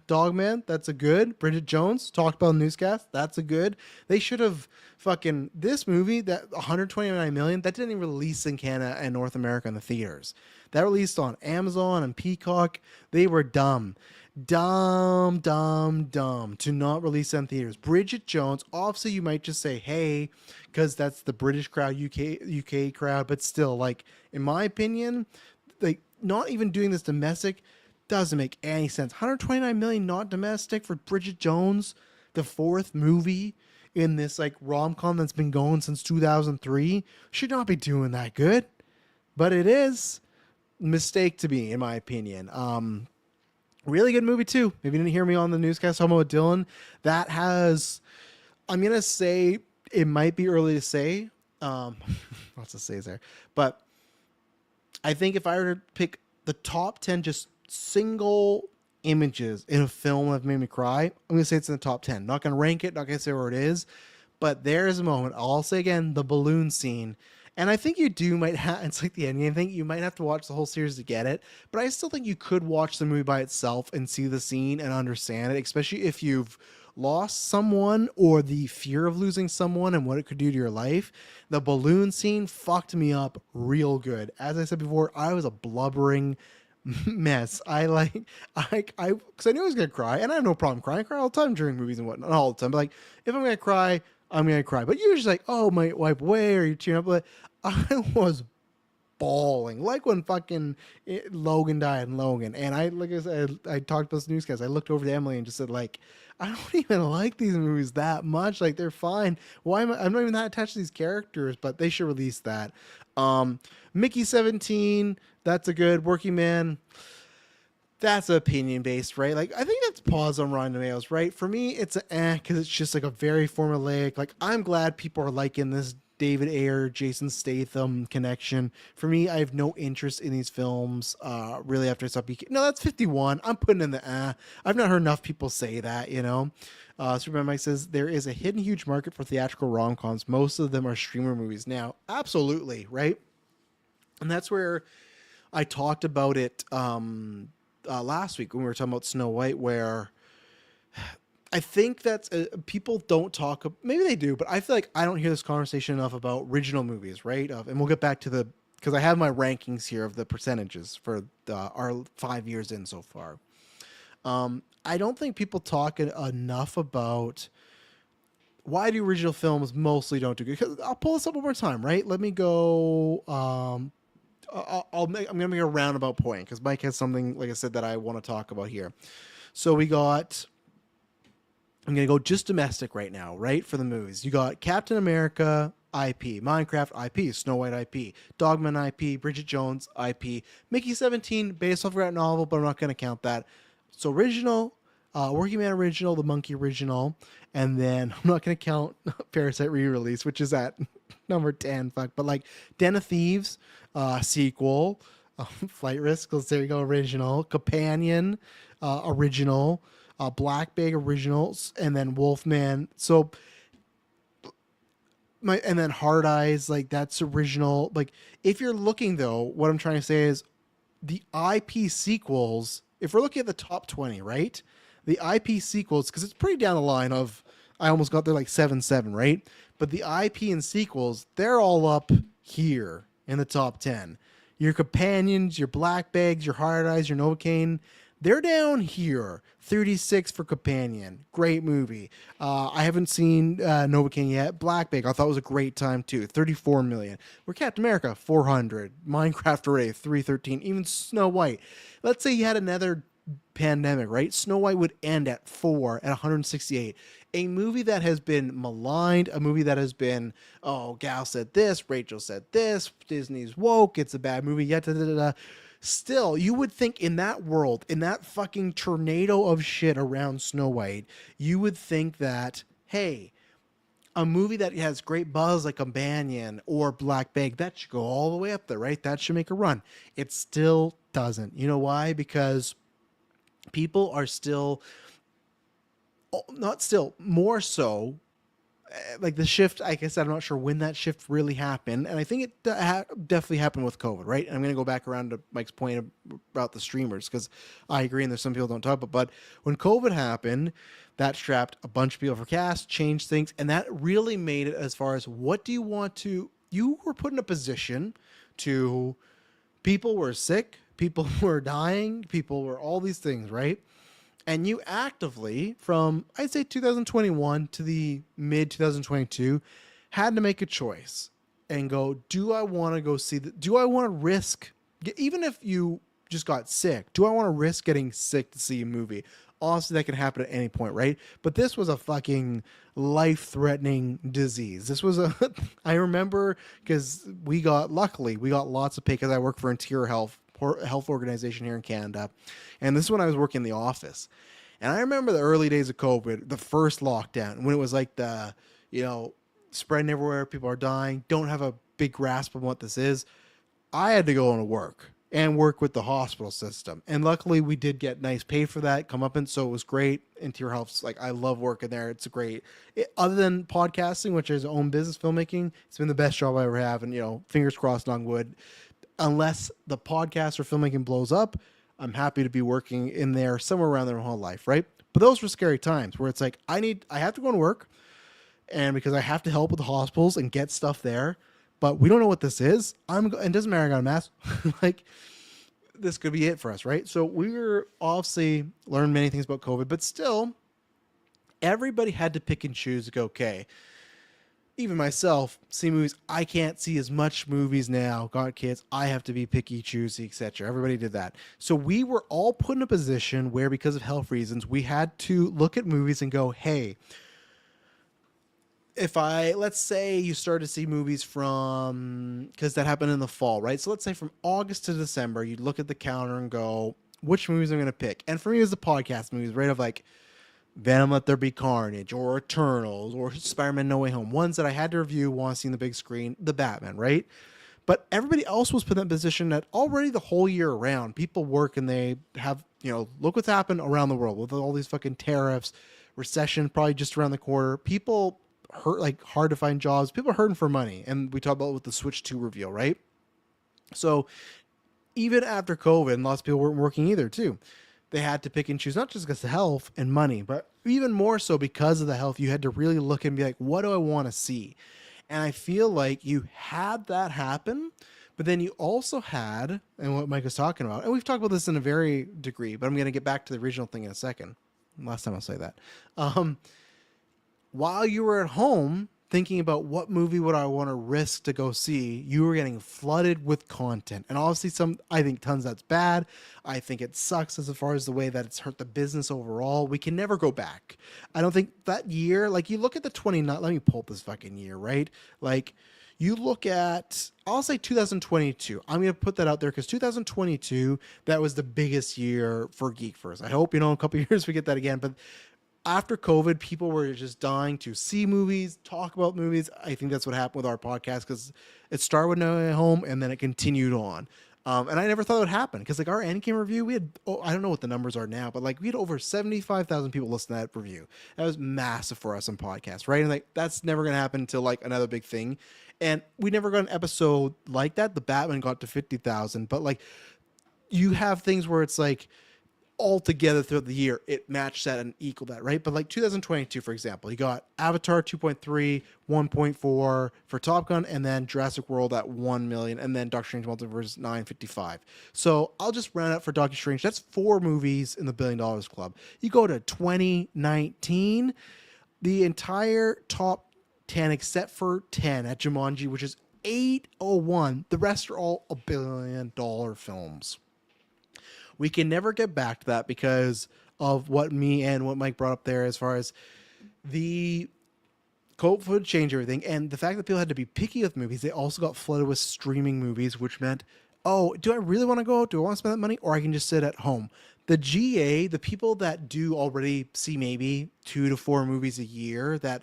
Dogman, that's a good. Bridget Jones talked about in the newscast, that's a good. They should have fucking this movie that 129 million that didn't even release in Canada and North America in the theaters. That released on Amazon and Peacock. They were dumb. Dumb to not release in theaters. Bridget Jones, obviously you might just say, hey, because that's the British crowd, UK crowd, but still, like, in my opinion, like, not even doing this domestic doesn't make any sense. 129 million not domestic for Bridget Jones, the fourth movie in this like rom-com that's been going since 2003, should not be doing that good, but it is. Mistake to be, in my opinion. Really good movie too. If you didn't hear me on the newscast talking about Dylan, that has, I'm gonna say it might be early to say, lots of says there, but I think if I were to pick the top 10 just single images in a film that made me cry, I'm gonna say it's in the top 10. Not gonna rank it, not gonna say where it is, but there's a moment. I'll say again, the balloon scene. And I think you do might have, it's like the Endgame thing, you might have to watch the whole series to get it, but I still think you could watch the movie by itself and see the scene and understand it, especially if you've lost someone or the fear of losing someone and what it could do to your life. The balloon scene fucked me up real good. As I said before, I was a blubbering mess. Because I knew I was gonna cry, and I have no problem crying. I cry all the time during movies and whatnot, not all the time. But like, if I'm gonna cry, I'm gonna cry. But usually, like, oh, my wipe away, or you tearing up. But I was bawling, like when fucking Logan died in Logan. And I, like I said, I talked about this newscast. I looked over to Emily and just said, like, I don't even like these movies that much. Like, they're fine. Why am I'm not even that attached to these characters, but they should release that. Mickey 17, that's a good. Working Man, that's opinion based, right? Like, I think that's pause on Rotten Tomatoes, right? For me, it's because it's just like a very formulaic. Like, I'm glad people are liking this David Ayer, Jason Statham connection. For me, I have no interest in these films. Really, after I saw BK, no, that's 51. I'm putting in the I've not heard enough people say that, you know. Superman Mike says there is a hidden huge market for theatrical rom-coms. Most of them are streamer movies now. Absolutely, right? And that's where I talked about it last week when we were talking about Snow White, where I think that's people don't talk. Maybe they do, but I feel like I don't hear this conversation enough about original movies, right? And we'll get back to because I have my rankings here of the percentages for our 5 years in so far. I don't think people talk enough about why do original films mostly don't do good. Because I'll pull this up one more time, right? Let me go. I'm gonna make a roundabout point because Mike has something, like I said, that I want to talk about here. So we got. I'm going to go just domestic right now, right, for the movies. You got Captain America IP, Minecraft IP, Snow White IP, Dogman IP, Bridget Jones IP, Mickey 17 based off of that novel, but I'm not going to count that. So original, Working Man original, The Monkey original, and then I'm not going to count Parasite re-release, which is at number 10, but like Den of Thieves sequel, Flight Risk, there you go, original, Companion original, Black Bag originals, and then Wolfman. So and then Hard Eyes, like that's original. Like if you're looking though, what I'm trying to say is the IP sequels. If we're looking at the top 20, right? The IP sequels, because it's pretty down the line of I almost got there like 7-7, right? But the IP and sequels, they're all up here in the top 10. Your Companions, your Black Bags, your Hard Eyes, your Novocaine, they're down here. 36 for Companion. Great movie. I haven't seen Novocaine yet. Black Bag, I thought was a great time too. 34 million. We're Captain America, 400. Minecraft Array, 313. Even Snow White. Let's say you had another pandemic, right? Snow White would end at 4 at 168. A movie that has been maligned, a movie that has been, oh, Gal said this, Rachel said this, Disney's woke, it's a bad movie, yet, da, da, da, da. Still, you would think in that world, in that fucking tornado of shit around Snow White, you would think that, hey, a movie that has great buzz like Companion or Black Bag, that should go all the way up there, right? That should make a run. It still doesn't. You know why? Because people are still, not still, more so, like the shift. I guess I'm not sure when that shift really happened, and I think it definitely happened with COVID, right? And I'm going to go back around to Mike's point about the streamers because I agree, and there's some people don't talk about. But when COVID happened, that strapped a bunch of people for cast, changed things, and that really made it as far as what do you want to. You were put in a position to. People were sick, people were dying, people were all these things, right? And you actively, from I'd say 2021 to the mid 2022, had to make a choice and go, do I want to go see do I want to risk, even if you just got sick, do I want to risk getting sick to see a movie? Honestly, that can happen at any point, right? But this was a fucking life-threatening disease. This was a, I remember because luckily, we got lots of pay because I work for Interior Health organization here in Canada. And this is when I was working in the office. And I remember the early days of COVID, the first lockdown, when it was like the, spreading everywhere, people are dying, don't have a big grasp of what this is. I had to go into work and work with the hospital system. And luckily we did get nice pay for that, come up, and so it was great. Interior Health's like, I love working there. It's a great, other than podcasting, which is own business filmmaking, it's been the best job I ever have. And, fingers crossed on wood, unless the podcast or filmmaking blows up, I'm happy to be working in there somewhere around there my whole life, right? But those were scary times where it's like, I have to go to work, and because I have to help with the hospitals and get stuff there, but we don't know what this is. And it doesn't matter, I got a mask. Like, this could be it for us, right? So we were obviously learned many things about COVID, but still, everybody had to pick and choose to go, okay, even myself, see movies. I can't see as much movies now. Got kids. I have to be picky, choosy, etc. Everybody did that. So we were all put in a position where, because of health reasons, we had to look at movies and go, hey, let's say you start to see movies from, because that happened in the fall, right? So let's say from August to December, you'd look at the calendar and go, which movies am I going to pick? And for me, it was the podcast movies, right? Of like, Venom Let There Be Carnage, or Eternals, or Spider-Man No Way Home. Ones that I had to review, want to see on the big screen, the Batman, right? But everybody else was put in that position that already the whole year around, people work and they have, look what's happened around the world with all these fucking tariffs, recession probably just around the corner. People hurt, like hard to find jobs. People are hurting for money. And we talk about with the Switch 2 reveal, right? So even after COVID, and lots of people weren't working either too, they had to pick and choose, not just because of health and money, but even more so because of the health. You had to really look and be like, what do I want to see? And I feel like you had that happen, but then you also had, and what Mike was talking about, and we've talked about this in a very degree, but I'm going to get back to the original thing in a second. Last time I'll say that. While you were at home thinking about what movie would I want to risk to go see, you were getting flooded with content. And obviously I think tons that's bad. I think it sucks as far as the way that it's hurt the business overall. We can never go back. I don't think that year, like you look at the 29, let me pull up this fucking year, right? Like you look at, I'll say 2022. I'm going to put that out there because 2022, that was the biggest year for GeekVerse. I hope, in a couple of years we get that again. But after COVID, people were just dying to see movies, talk about movies. I think that's what happened with our podcast because it started with No Way Home and then it continued on. And I never thought it would happen because like our Endgame review, we had, I don't know what the numbers are now, but like we had over 75,000 people listen to that review. That was massive for us on podcasts, right? And like that's never going to happen until like another big thing. And we never got an episode like that. The Batman got to 50,000, but like you have things where it's like, all together throughout the year, it matched that and equaled that, right? But like 2022, for example, you got Avatar 2.3, 1.4 for Top Gun, and then Jurassic World at 1 million, and then Doctor Strange Multiverse 955. So I'll just round up for Doctor Strange. That's 4 movies in the $1 billion club. You go to 2019, the entire top 10, except for 10 at Jumanji, which is 801. The rest are all $1 billion films. We can never get back to that because of what me and what Mike brought up there as far as the cult food changed everything, and the fact that people had to be picky with movies. They also got flooded with streaming movies, which meant, oh, do I really want to go? Do I want to spend that money, or I can just sit at home? The GA, the people that do already see maybe 2 to 4 movies a year, that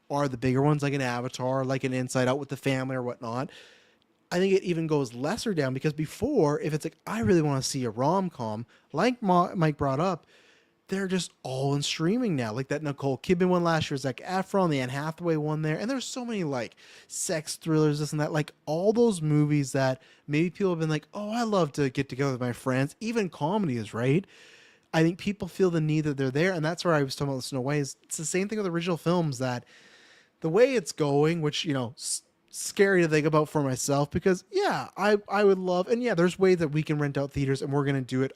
are the bigger ones, like an Avatar, like an Inside Out with the family or whatnot. I think it even goes lesser down because before, if it's like I really want to see a rom com, like Mike brought up, they're just all in streaming now. Like that Nicole Kidman one last year, Zac Efron, the Anne Hathaway one there, and there's so many like sex thrillers, this and that. Like all those movies that maybe people have been like, oh, I love to get together with my friends. Even comedies, right? I think people feel the need that they're there, and that's where I was talking about Snow White. It's the same thing with original films that the way it's going, which scary to think about for myself because yeah, I would love, and yeah, there's ways that we can rent out theaters, and we're gonna do it.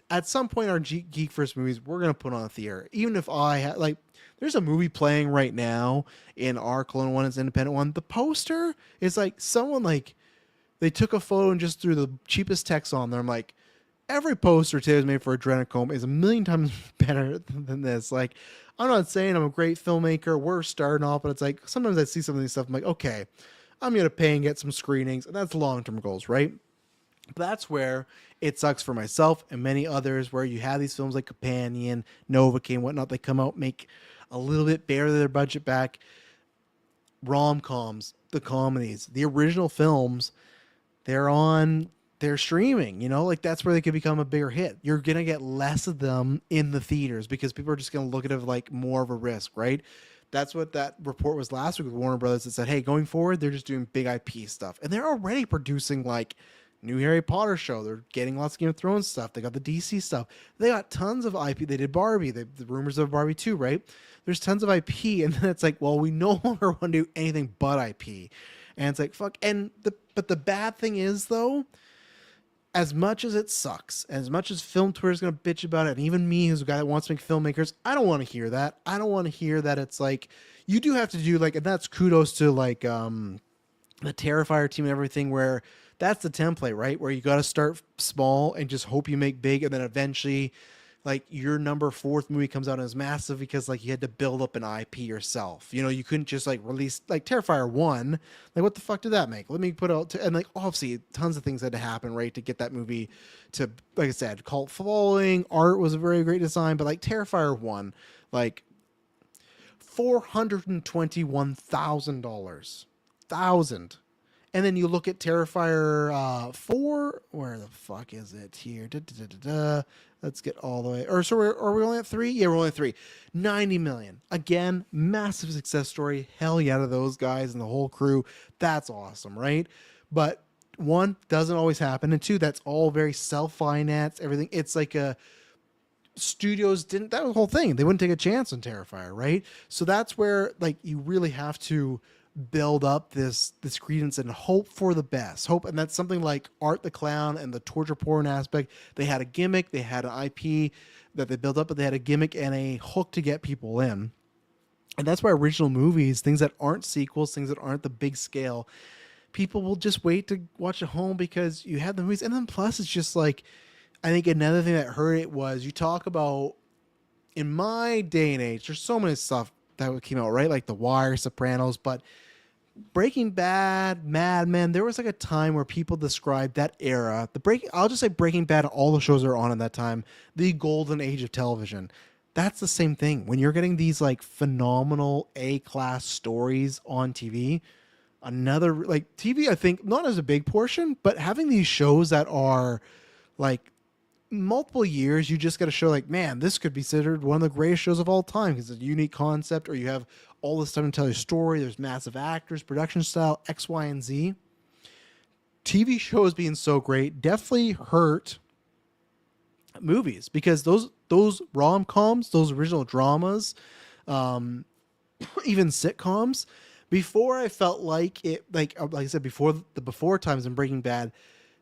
At some point, our Geek First movies, we're gonna put on a theater. Even if there's a movie playing right now in our Cologne one, it's an independent one. The poster is like someone like they took a photo and just threw the cheapest text on there. I'm like, every poster today was made for Adrenochrome is a million times better than this. Like, I'm not saying I'm a great filmmaker. We're starting off, but it's like sometimes I see some of these stuff. I'm like, okay, I'm gonna pay and get some screenings, and that's long-term goals, right? But that's where it sucks for myself and many others, where you have these films like Companion, Novocaine, whatnot. They come out, make a little bit better their budget back. Rom-coms, the comedies, the original films, they're streaming, like that's where they could become a bigger hit. You're going to get less of them in the theaters because people are just going to look at it like more of a risk, right? That's what that report was last week with Warner Brothers that said, hey, going forward, they're just doing big IP stuff. And they're already producing like new Harry Potter show. They're getting lots of Game of Thrones stuff. They got the DC stuff. They got tons of IP. They did Barbie. The rumors of Barbie 2, right? There's tons of IP. And then it's like, well, we no longer want to do anything but IP. And it's like, fuck. But the bad thing is, though, as much as it sucks, as much as film Twitter is going to bitch about it, and even me, who's a guy that wants to make filmmakers, I don't want to hear that. I don't want to hear that it's like, you do have to do like, and that's kudos to like the Terrifier team and everything, where that's the template, right? Where you got to start small and just hope you make big, and then eventually like your number 4th movie comes out as massive because like you had to build up an IP yourself. You couldn't just like release like Terrifier 1. Like what the fuck did that make? Let me put out and like obviously tons of things had to happen, right, to get that movie to, like I said, cult following. Art was a very great design, but like Terrifier 1, like $421,000. And then you look at Terrifier 4. Where the fuck is it here? Let's get all the way. Or so are we only at 3? Yeah, we're only at 3. 90 million. Again, massive success story. Hell yeah to those guys and the whole crew. That's awesome, right? But 1, doesn't always happen. And 2, that's all very self-financed. Everything. It's like studios didn't. That was the whole thing. They wouldn't take a chance on Terrifier, right? So that's where like you really have to build up this credence and hope for the best. Hope, and that's something like Art the Clown and the torture porn aspect. They had a gimmick, they had an IP that they built up, but they had a gimmick and a hook to get people in. And that's why original movies, things that aren't sequels, things that aren't the big scale, people will just wait to watch at home because you have the movies. And then plus it's just like, I think another thing that hurt it was you talk about, in my day and age, there's so many stuff that came out, right? Like The Wire, Sopranos, but Breaking Bad, Mad Men, there was like a time where people described that era, I'll just say Breaking Bad, all the shows that are on at that time, the golden age of television. That's the same thing. When you're getting these like phenomenal A-class stories on TV, another like TV, I think not as a big portion, but having these shows that are like multiple years, you just got to show like, man, this could be considered one of the greatest shows of all time because it's a unique concept, or you have all this time to tell your story. There's massive actors, production style, X, Y, and Z. TV shows being so great definitely hurt movies because those rom-coms, those original dramas, even sitcoms, before I felt like it, like I said, before times in Breaking Bad,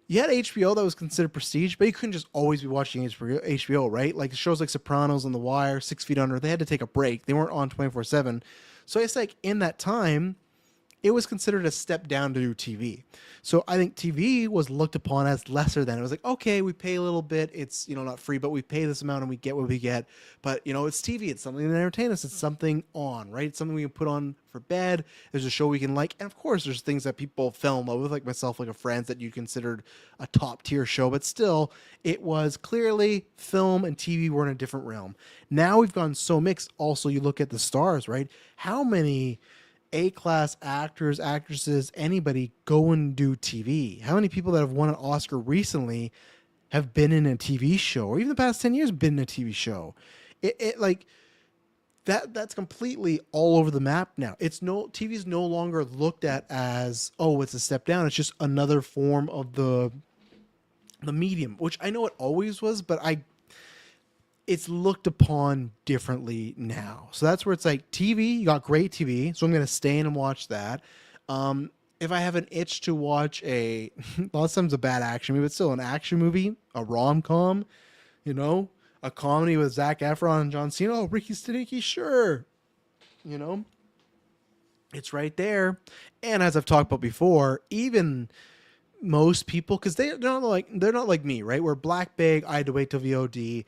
you had HBO that was considered prestige, but you couldn't just always be watching HBO, right? Like shows like Sopranos and The Wire, 6 Feet Under, they had to take a break. They weren't on 24/7. So it's like in that time, it was considered a step down to do TV. So I think TV was looked upon as lesser than. It was like, okay, we pay a little bit. It's, not free, but we pay this amount and we get what we get. But, it's TV. It's something that entertain us. It's something on, right? It's something we can put on for bed. There's a show we can like. And of course, there's things that people fell in love with, like myself, like a Friends, that you considered a top tier show. But still, it was clearly film and TV were in a different realm. Now we've gone so mixed. Also, you look at the stars, right? How many A-class actors, actresses, anybody go and do TV? How many people that have won an Oscar recently have been in a TV show, or even the past 10 years been in a TV show? It like that's completely all over the map now. TV is no longer looked at as, oh, it's a step down. It's just another form of the medium, which I know it always was, but it's looked upon differently now. So that's where it's like, TV, you got great TV, so I'm going to stay in and watch that. If I have an itch to watch a lot of times a bad action movie, but still an action movie, a rom-com, a comedy with Zac Efron and John Cena, oh, Ricky Stenicki, sure. It's right there. And as I've talked about before, even most people, because they're not like me, right? We're black big. I had to wait till VOD.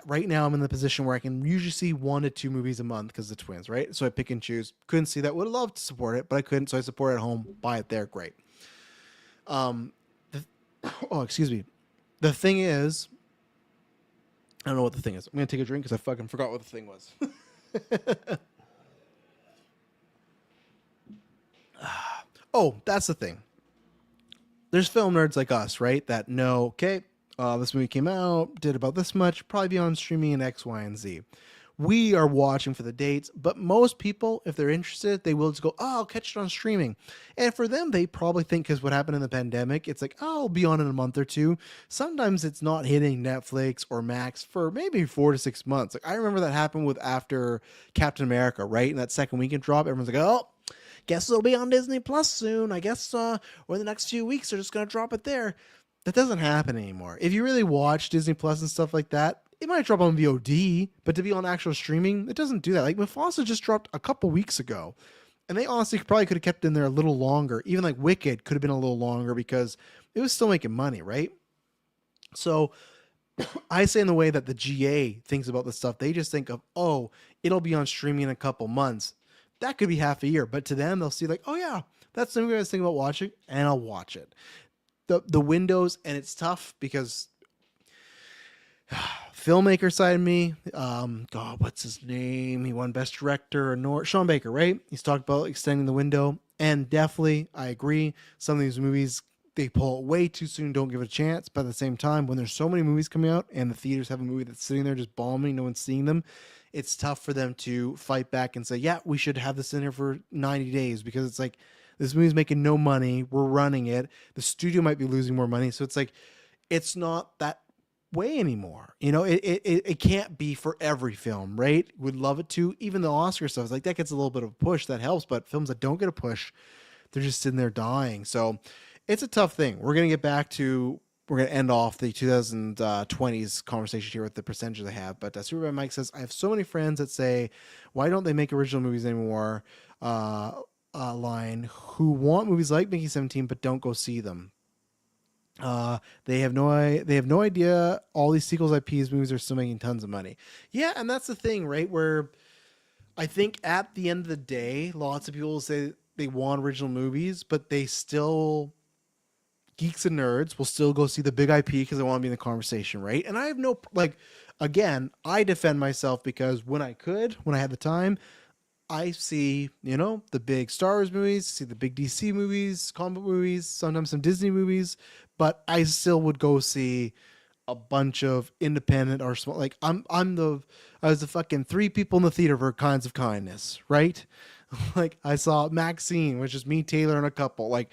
Right now I'm in the position where I can usually see 1 to 2 movies a month because the twins, right? So I pick and choose. Couldn't see that. Would have loved to support it, but I couldn't. So I support it at home. Buy it there. Great. Excuse me. The thing is, I don't know what the thing is. I'm gonna take a drink because I fucking forgot what the thing was. Oh, that's the thing. There's film nerds like us, right? That know, okay, this movie came out, did about this much, probably be on streaming in X, Y, and Z. We are watching for the dates, but most people, if they're interested, they will just go, oh, I'll catch it on streaming. And for them, they probably think, because what happened in the pandemic, it's like, oh, I'll be on in a month or two. Sometimes it's not hitting Netflix or Max for maybe 4 to 6 months. Like I remember that happened with after Captain America, right? And that second weekend drop, everyone's like, oh, guess it'll be on Disney Plus soon. I guess or in the next few weeks they're just gonna drop it there. That doesn't happen anymore. If you really watch Disney Plus and stuff like that, it might drop on VOD, but to be on actual streaming, it doesn't do that. Like Mufasa just dropped a couple weeks ago, and they honestly probably could have kept it in there a little longer. Even like Wicked could have been a little longer because it was still making money, right? So I say in the way that the GA thinks about this stuff, they just think of, oh, it'll be on streaming in a couple months. That could be half a year, but to them, they'll see like, oh yeah, that's the movie I was thinking about watching, and I'll watch it. The windows, and it's tough because filmmaker side of me, God, what's his name? He won Best Director, Sean Baker, right? He's talked about extending the window, and definitely, I agree. Some of these movies, they pull it way too soon, don't give it a chance. But at the same time, when there's so many movies coming out, and the theaters have a movie that's sitting there just bombing, no one's seeing them, it's tough for them to fight back and say, yeah, we should have this in here for 90 days because it's like, this movie's making no money. We're running it. The studio might be losing more money. So it's like, it's not that way anymore. It can't be for every film, right? Would love it to. Even the Oscar stuff, like that gets a little bit of a push that helps, but films that don't get a push, they're just sitting there dying. So it's a tough thing. We're going to end off the 2020s conversation here with the percentage they have. But Superman Mike says, I have so many friends that say, why don't they make original movies anymore? Line who want movies like Mickey 17 but don't go see them. They have no idea all these sequels IPs movies are still making tons of money. Yeah, and that's the thing, right? Where I think at the end of the day, lots of people say they want original movies, but they still, geeks and nerds will still go see the big IP because they want to be in the conversation, right? And I have no, like, again, I defend myself because when I had the time, I see, the big Star Wars movies, see the big DC movies, comic movies, sometimes some Disney movies, but I still would go see a bunch of independent or small. Like I was the fucking 3 people in the theater for Kinds of Kindness, right? Like I saw Maxine, which is me, Taylor, and a couple. Like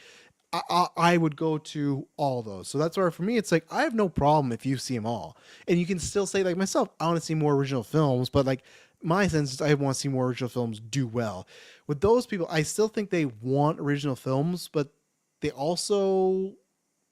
I would go to all those. So that's why for me, it's like, I have no problem if you see them all. And you can still say, like myself, I want to see more original films, but like my sense is I want to see more original films do well. With those people, I still think they want original films, but they also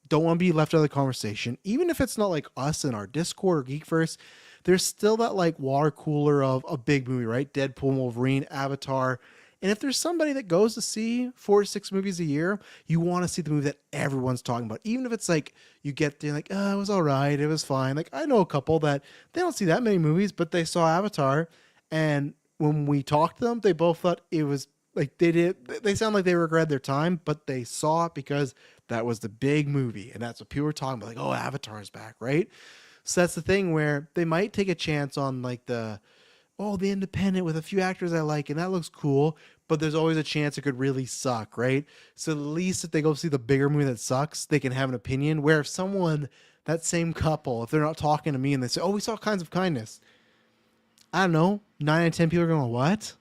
don't want to be left out of the conversation. Even if it's not like us in our Discord or Geekverse, there's still that like water cooler of a big movie, right? Deadpool, Wolverine, Avatar. And if there's somebody that goes to see 4 to 6 movies a year, you want to see the movie that everyone's talking about. Even if it's like you get there like, oh, it was all right, it was fine. Like I know a couple that they don't see that many movies, but they saw Avatar, and when we talked to them, they both thought it was like they sound like they regret their time, but they saw it because that was the big movie, and that's what people were talking about. Like, oh, Avatar's back, right? So that's the thing where they might take a chance on like the independent with a few actors I like, and that looks cool. But there's always a chance it could really suck, right? So at least if they go see the bigger movie that sucks, they can have an opinion. Where if someone, that same couple, if they're not talking to me and they say, "Oh, we saw Kinds of Kindness," I don't know, 9 out of 10 people are going, "What?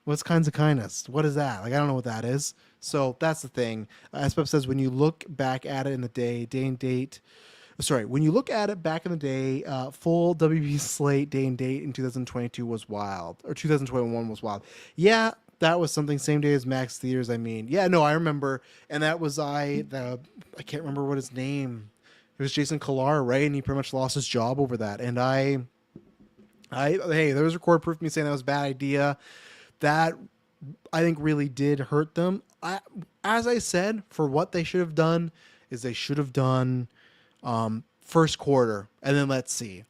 What's Kinds of Kindness? What is that?" Like I don't know what that is. So that's the thing. SPEP says when you look back at it in the day and date, sorry, when you look at it back in the day, full WB slate day and date in 2022 was wild, or 2021 was wild. Yeah, that was something. Same day as Max Theaters. I mean, yeah, no, I remember, and that was I can't remember what his name. It was Jason Killar, right? And he pretty much lost his job over that. And hey, there was record proof of me saying that was a bad idea. That I think really did hurt them. As I said, for what they should have done is they should have done first quarter, and then let's see.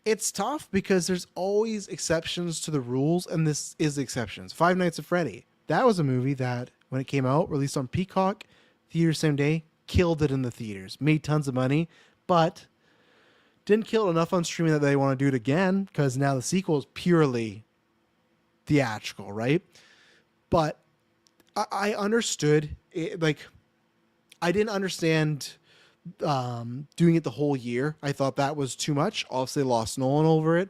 It's tough because there's always exceptions to the rules, and this is the exceptions. Five Nights at Freddy. That was a movie that, when it came out, released on Peacock, theaters same day, killed it in the theaters, made tons of money, but didn't kill it enough on streaming that they want to do it again, because now the sequel is purely theatrical, right? But I understood it, like I didn't understand doing it the whole year. I thought that was too much. Obviously, lost Nolan over it.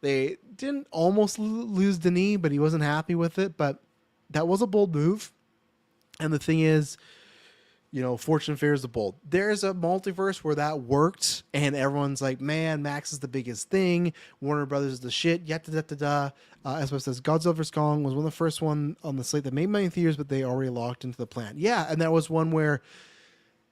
They didn't almost lose Denis, but he wasn't happy with it. But that was a bold move. And the thing is, fortune favors the bold. There's a multiverse where that worked, and everyone's like, man, Max is the biggest thing. Warner Brothers is the shit. Yada. As well says, Godzilla vs. Kong was one of the first one on the slate that made money in theaters, but they already locked into the plan. Yeah, and that was one where,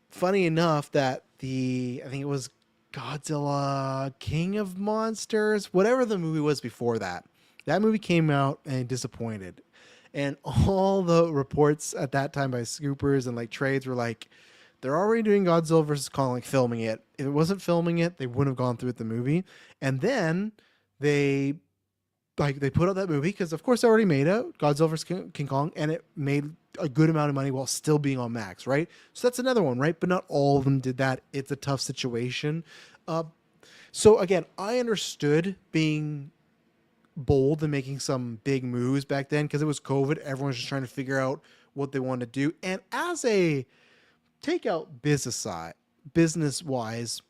funny enough, that I think it was Godzilla King of Monsters, whatever the movie was before that. That movie came out and disappointed. And all the reports at that time by scoopers and like trades were like, they're already doing Godzilla versus Kong, like filming it. If it wasn't filming it, they wouldn't have gone through with the movie. And then they put out that movie because of course they already made it, Godzilla vs. King Kong, and it made a good amount of money while still being on Max, right? So that's another one, right? But not all of them did that. It's a tough situation. So again, I understood being bold and making some big moves back then because it was COVID. Everyone was just trying to figure out what they wanted to do. And as a takeout business wise,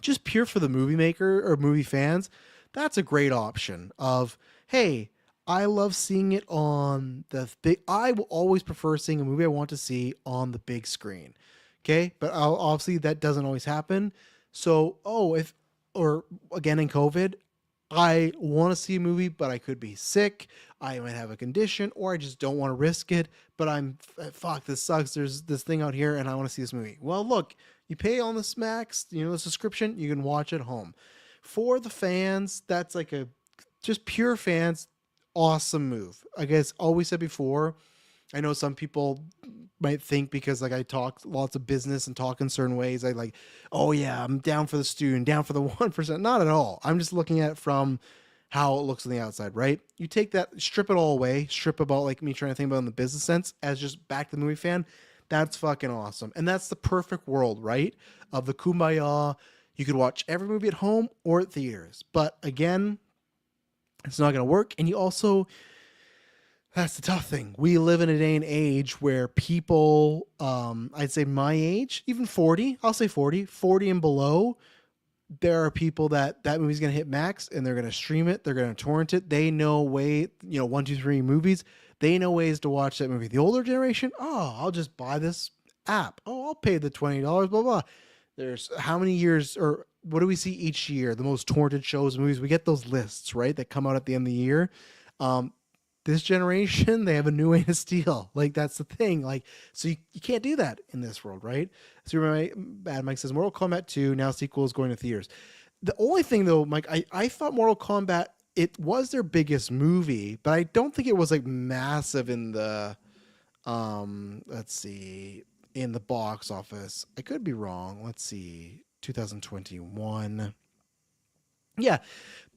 just pure for the movie maker or movie fans, that's a great option of, hey, I love seeing it on the big. I will always prefer seeing a movie I want to see on the big screen. Okay. But obviously that doesn't always happen. So, or again in COVID, I want to see a movie, but I could be sick. I might have a condition, or I just don't want to risk it. But fuck, this sucks. There's this thing out here, and I want to see this movie. Well, look, you pay on this Max, the subscription, you can watch at home. For the fans, that's like just pure fans, awesome move. I guess always said before, I know some people might think because like I talk lots of business and talk in certain ways, I like, oh yeah, I'm down for the student, down for the 1%. Not at all. I'm just looking at it from how it looks on the outside, right? You take that, strip it all away, strip about like me trying to think about it in the business sense as just back to the movie fan. That's fucking awesome. And that's the perfect world, right? Of the kumbaya. You could watch every movie at home or at theaters. But again, it's not going to work. And you also, that's the tough thing. We live in a day and age where people, I'd say my age, even 40, I'll say 40 and below, there are people that movie's going to hit Max and they're going to stream it. They're going to torrent it. They know 1, 2, 3 movies. They know ways to watch that movie. The older generation, I'll just buy this app. I'll pay the $20, blah, blah. There's how many years, or what do we see each year? The most torrented shows and movies. We get those lists, right, that come out at the end of the year. This generation, they have a new way to steal. Like, that's the thing. Like, so you can't do that in this world, right? So Bad Mike says, Mortal Kombat 2, now sequel is going to theaters. The only thing, though, Mike, I thought Mortal Kombat it was their biggest movie, but I don't think it was like massive in the let's see, in the box office. I could be wrong. Let's see. 2021. Yeah,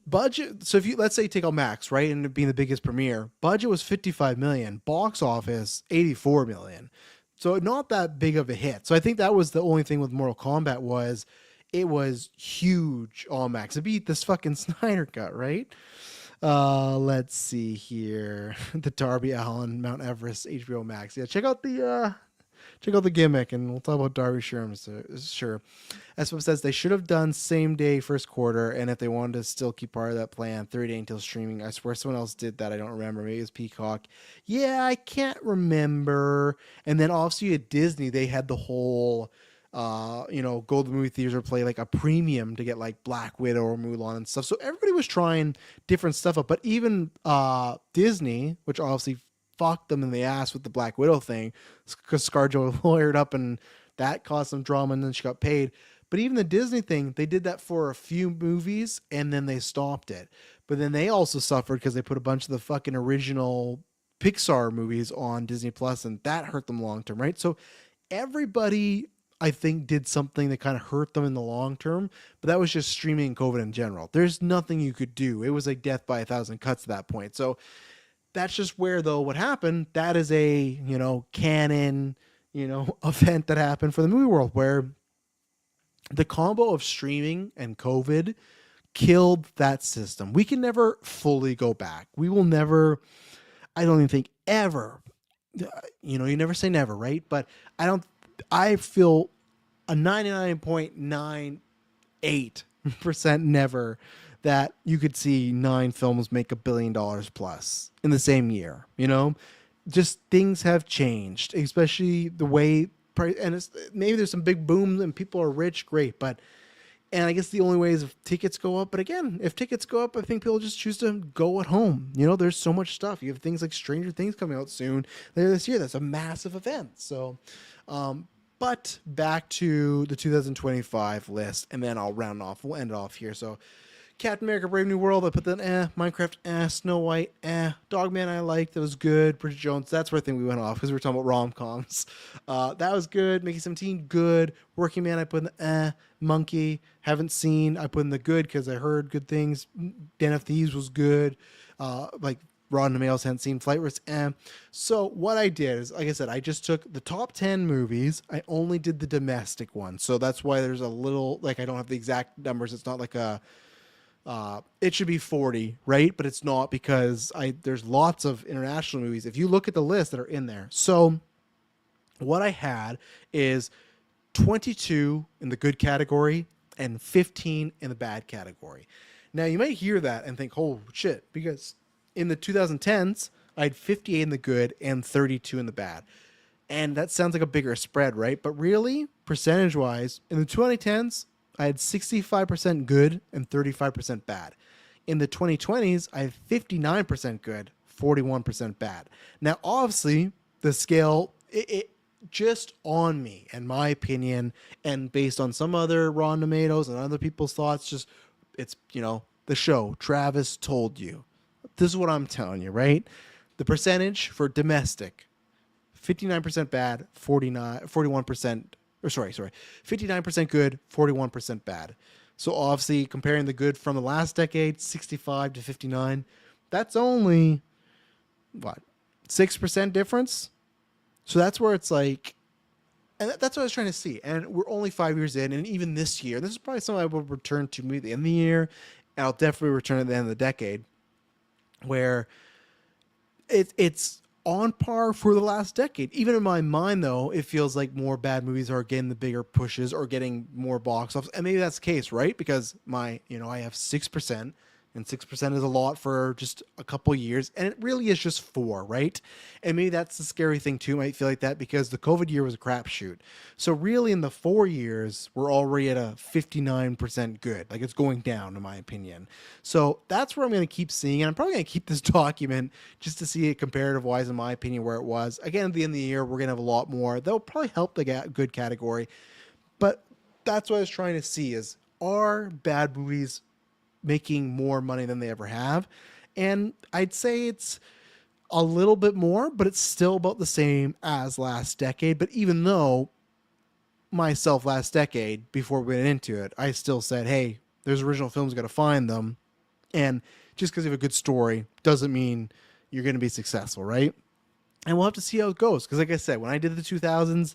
budget. So if you, let's say, take out Max, right, and it being the biggest premiere, budget was 55 million, box office 84 million. So not that big of a hit. So I think that was the only thing with Mortal Kombat was it was huge on Max. It beat this fucking Snyder cut, right? Let's see here. The Darby Allen Mount Everest HBO Max. Yeah, check out the gimmick, and we'll talk about Darby Sherm. So, sure. SWF says they should have done same day first quarter, and if they wanted to still keep part of that plan, 30 until streaming. I swear someone else did that. I don't remember. Maybe it was Peacock. Yeah, I can't remember. And then obviously at Disney, they had the whole go to the movie theaters or play like a premium to get like Black Widow or Mulan and stuff. So everybody was trying different stuff up. But even Disney, which obviously fucked them in the ass with the Black Widow thing, because ScarJo lawyered up and that caused some drama and then she got paid. But even the Disney thing, they did that for a few movies and then they stopped it. But then they also suffered because they put a bunch of the fucking original Pixar movies on Disney Plus and that hurt them long term, right? So everybody, I think, did something that kind of hurt them in the long term, but that was just streaming and COVID in general. There's nothing you could do. It was like death by a thousand cuts at that point. So that's just where, though, what happened, that is a, canon, event that happened for the movie world where the combo of streaming and COVID killed that system. We can never fully go back. We will never, I don't even think ever, you never say never, right? But I feel a 99.98% never that you could see 9 films make $1 billion plus in the same year. Just things have changed, especially the way, and maybe there's some big boom and people are rich, great, but. And I guess the only way is if tickets go up. But again, if tickets go up, I think people just choose to go at home. There's so much stuff. You have things like Stranger Things coming out soon later this year. That's a massive event. So, but back to the 2025 list, and then I'll round off. We'll end it off here. So, Captain America: Brave New World, I put that Minecraft, Snow White, Dogman I liked, that was good. Bridget Jones, that's where I think we went off because we were talking about rom-coms. That was good. Mickey 17, good. Working Man, I put in the Monkey, haven't seen, I put in the good because I heard good things. Den of Thieves was good. Like Rotten Tomatoes, hadn't seen. Flight Risk, So what I did is, like I said, I just took the top 10 movies. I only did the domestic one. So that's why there's a little, like, I don't have the exact numbers. It's not like a, it should be 40, right? But it's not because there's lots of international movies. If you look at the list that are in there. So what I had is 22 in the good category and 15 in the bad category. Now you might hear that and think, oh shit, because in the 2010s, I had 58 in the good and 32 in the bad. And that sounds like a bigger spread, right? But really, percentage wise, in the 2010s, I had 65% good and 35% bad. In the 2020s, I had 59% good, 41% bad. Now, obviously, the scale, it just on me, in my opinion, and based on some other Rotten Tomatoes and other people's thoughts, it's, the show, Travis told you. This is what I'm telling you, right? The percentage for domestic, 59% bad, 41%, or sorry, 59% good, 41% bad. So obviously comparing the good from the last decade, 65 to 59, that's only, 6% difference? So that's where it's like, and that's what I was trying to see. And we're only 5 years in, and even this year, this is probably something I will return to maybe at the end of the year, and I'll definitely return at the end of the decade, where it's on par for the last decade. Even in my mind, though, it feels like more bad movies are getting the bigger pushes or getting more box office. And maybe that's the case, right? Because I have 6%, and 6% is a lot for just a couple years. And it really is just 4, right? And maybe that's the scary thing, too. I might feel like that because the COVID year was a crapshoot. So really, in the 4 years, we're already at a 59% good. Like, it's going down, in my opinion. So that's where I'm going to keep seeing. And I'm probably going to keep this document just to see it comparative-wise, in my opinion, where it was. Again, at the end of the year, we're going to have a lot more. That'll probably help the good category. But that's what I was trying to see is, are bad movies making more money than they ever have. And I'd say it's a little bit more, but it's still about the same as last decade. But even though myself last decade, before we went into it, I still said, hey, there's original films, got to find them. And just because you have a good story doesn't mean you're going to be successful, right? And we'll have to see how it goes. Because, like I said, when I did the 2000s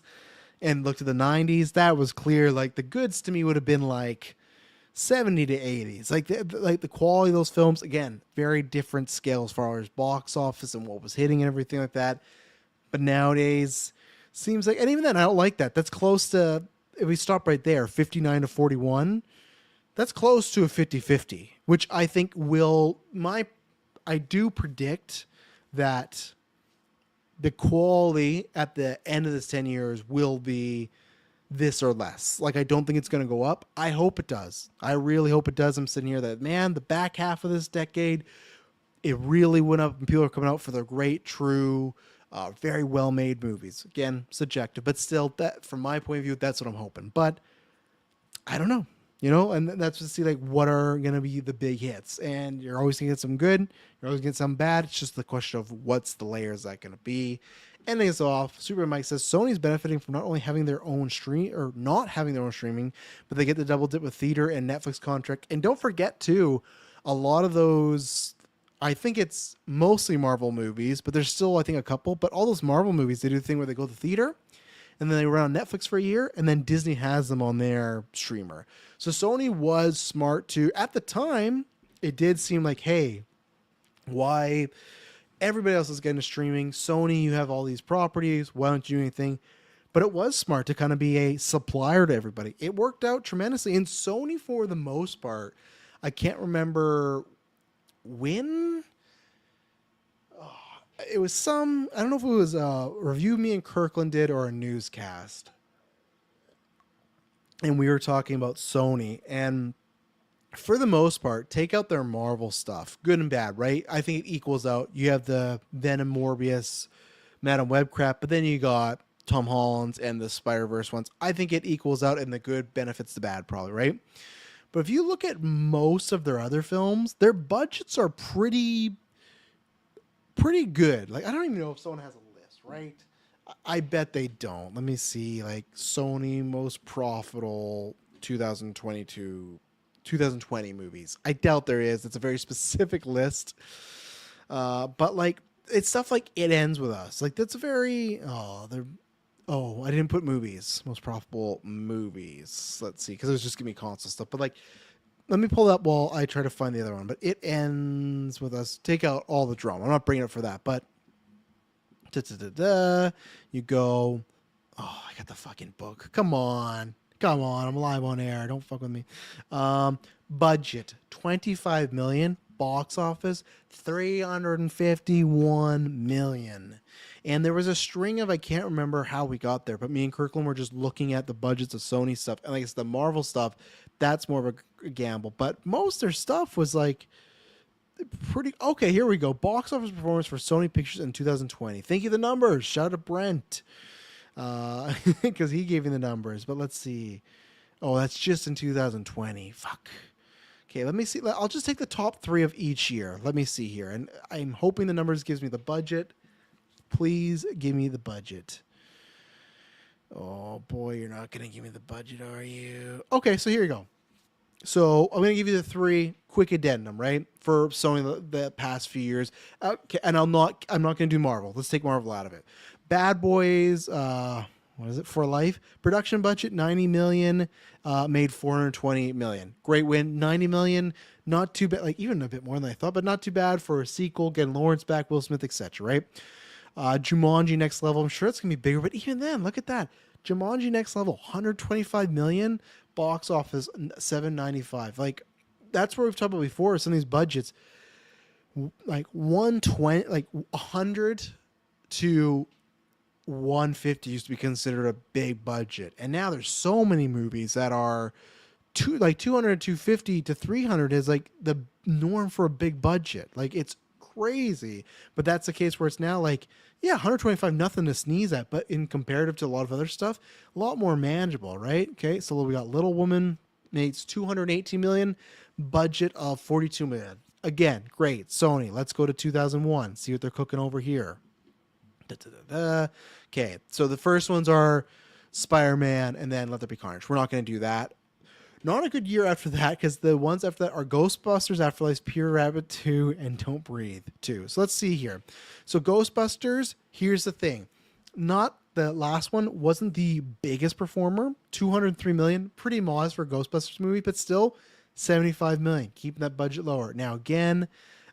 and looked at the 90s, that was clear. Like, the goods to me would have been like 70 to 80s. Like the quality of those films, again, very different scale as far as box office and what was hitting and everything like that. But nowadays, seems like, and even then, I don't like that. That's close to, if we stop right there, 59 to 41, that's close to a 50-50, which I think I do predict that the quality at the end of this 10 years will be this or less. Like, I don't think it's going to go up. I hope it does. I really hope it does. I'm sitting here that, man, the back half of this decade, it really went up and people are coming out for their great, true, very well-made movies. Again, subjective, but still, that from my point of view, that's what I'm hoping. But I don't know, and that's to see like what are going to be the big hits. And you're always going to get some good, you're always going to get some bad. It's just the question of what's the layers that going to be. Ending us off, Super Mike says Sony's benefiting from not only having their own stream or not having their own streaming, but they get the double dip with theater and Netflix contract. And don't forget too, a lot of those, I think it's mostly Marvel movies, but there's still, I think, a couple. But all those Marvel movies, they do the thing where they go to the theater and then they run on Netflix for a year, and then Disney has them on their streamer. So Sony was smart to, at the time, it did seem like, hey, why everybody else is getting streaming? Sony, you have all these properties. Why don't you do anything? But it was smart to kind of be a supplier to everybody. It worked out tremendously. And Sony, for the most part, I can't remember when. It was I don't know if it was a review me and Kirkland did or a newscast. And we were talking about Sony. And for the most part, take out their Marvel stuff, good and bad, right? I think it equals out. You have the Venom, Morbius, Madam Web crap, but then you got Tom Holland's and the Spider-Verse ones. I think it equals out and the good benefits the bad, probably, right? But if you look at most of their other films, their budgets are pretty good. Like, I don't even know if someone has a list, right? I bet they don't. Let me see, like, Sony most profitable 2020 movies. I doubt there is. It's a very specific list. But like, it's stuff like It Ends With Us. Like, that's a very, I didn't put movies, most profitable movies. Let's see, because it was just giving me console stuff. But like, let me pull it up while I try to find the other one. But It Ends With Us. Take out all the drama. I'm not bringing it for that. But you go. Oh, I got the fucking book. Come on. I'm live on air. Don't fuck with me. Budget $25 million. Box office $351 million. And there was a string of, I can't remember how we got there, but me and Kirkland were just looking at the budgets of Sony stuff. And like it's the Marvel stuff, that's more of a gamble. But most of their stuff was like pretty okay. Here we go. Box office performance for Sony Pictures in 2020. Thank you, the numbers. Shout out to Brent. Because he gave me the numbers. But let's see. Oh, that's just in 2020. Fuck. Okay, let me see. I'll just take the top 3 of each year. Let me see here. And I'm hoping the numbers gives me the budget. Please give me the budget. Oh, boy, you're not going to give me the budget, are you? Okay, so here you go. So I'm going to give you the 3 quick addendum, right, for Sony the past few years. Okay, and I'm not going to do Marvel. Let's take Marvel out of it. Bad Boys, what is it, For Life? Production budget, $90 million, made $428 million. Great win, $90 million, not too bad, like even a bit more than I thought, but not too bad for a sequel, getting Lawrence back, Will Smith, etc., right? Jumanji Next Level, I'm sure it's going to be bigger, but even then, look at that. Jumanji Next Level, $125 million, box office, $795. Like, that's where we've talked about before, some of these budgets, like 120, like 100 to 150 used to be considered a big budget. And now there's so many movies that are 200, 250 to 300 is like the norm for a big budget. Like, it's crazy. But that's the case where it's now like, yeah, 125, nothing to sneeze at, but in comparative to a lot of other stuff, a lot more manageable, right? Okay, so we got Little Woman makes $218 million, budget of 42 million. Again, great. Sony, let's go to 2001. See what they're cooking over here. Da, da, da, da. Okay, so the first ones are Spider-Man and then Let There Be Carnage. We're not going to do that. Not a good year after that because the ones after that are Ghostbusters, Afterlife, Peter Rabbit 2, and Don't Breathe 2. So let's see here. So Ghostbusters, here's the thing. Not the last one wasn't the biggest performer, 203 million, pretty modest for a Ghostbusters movie, but still 75 million, keeping that budget lower. Now again,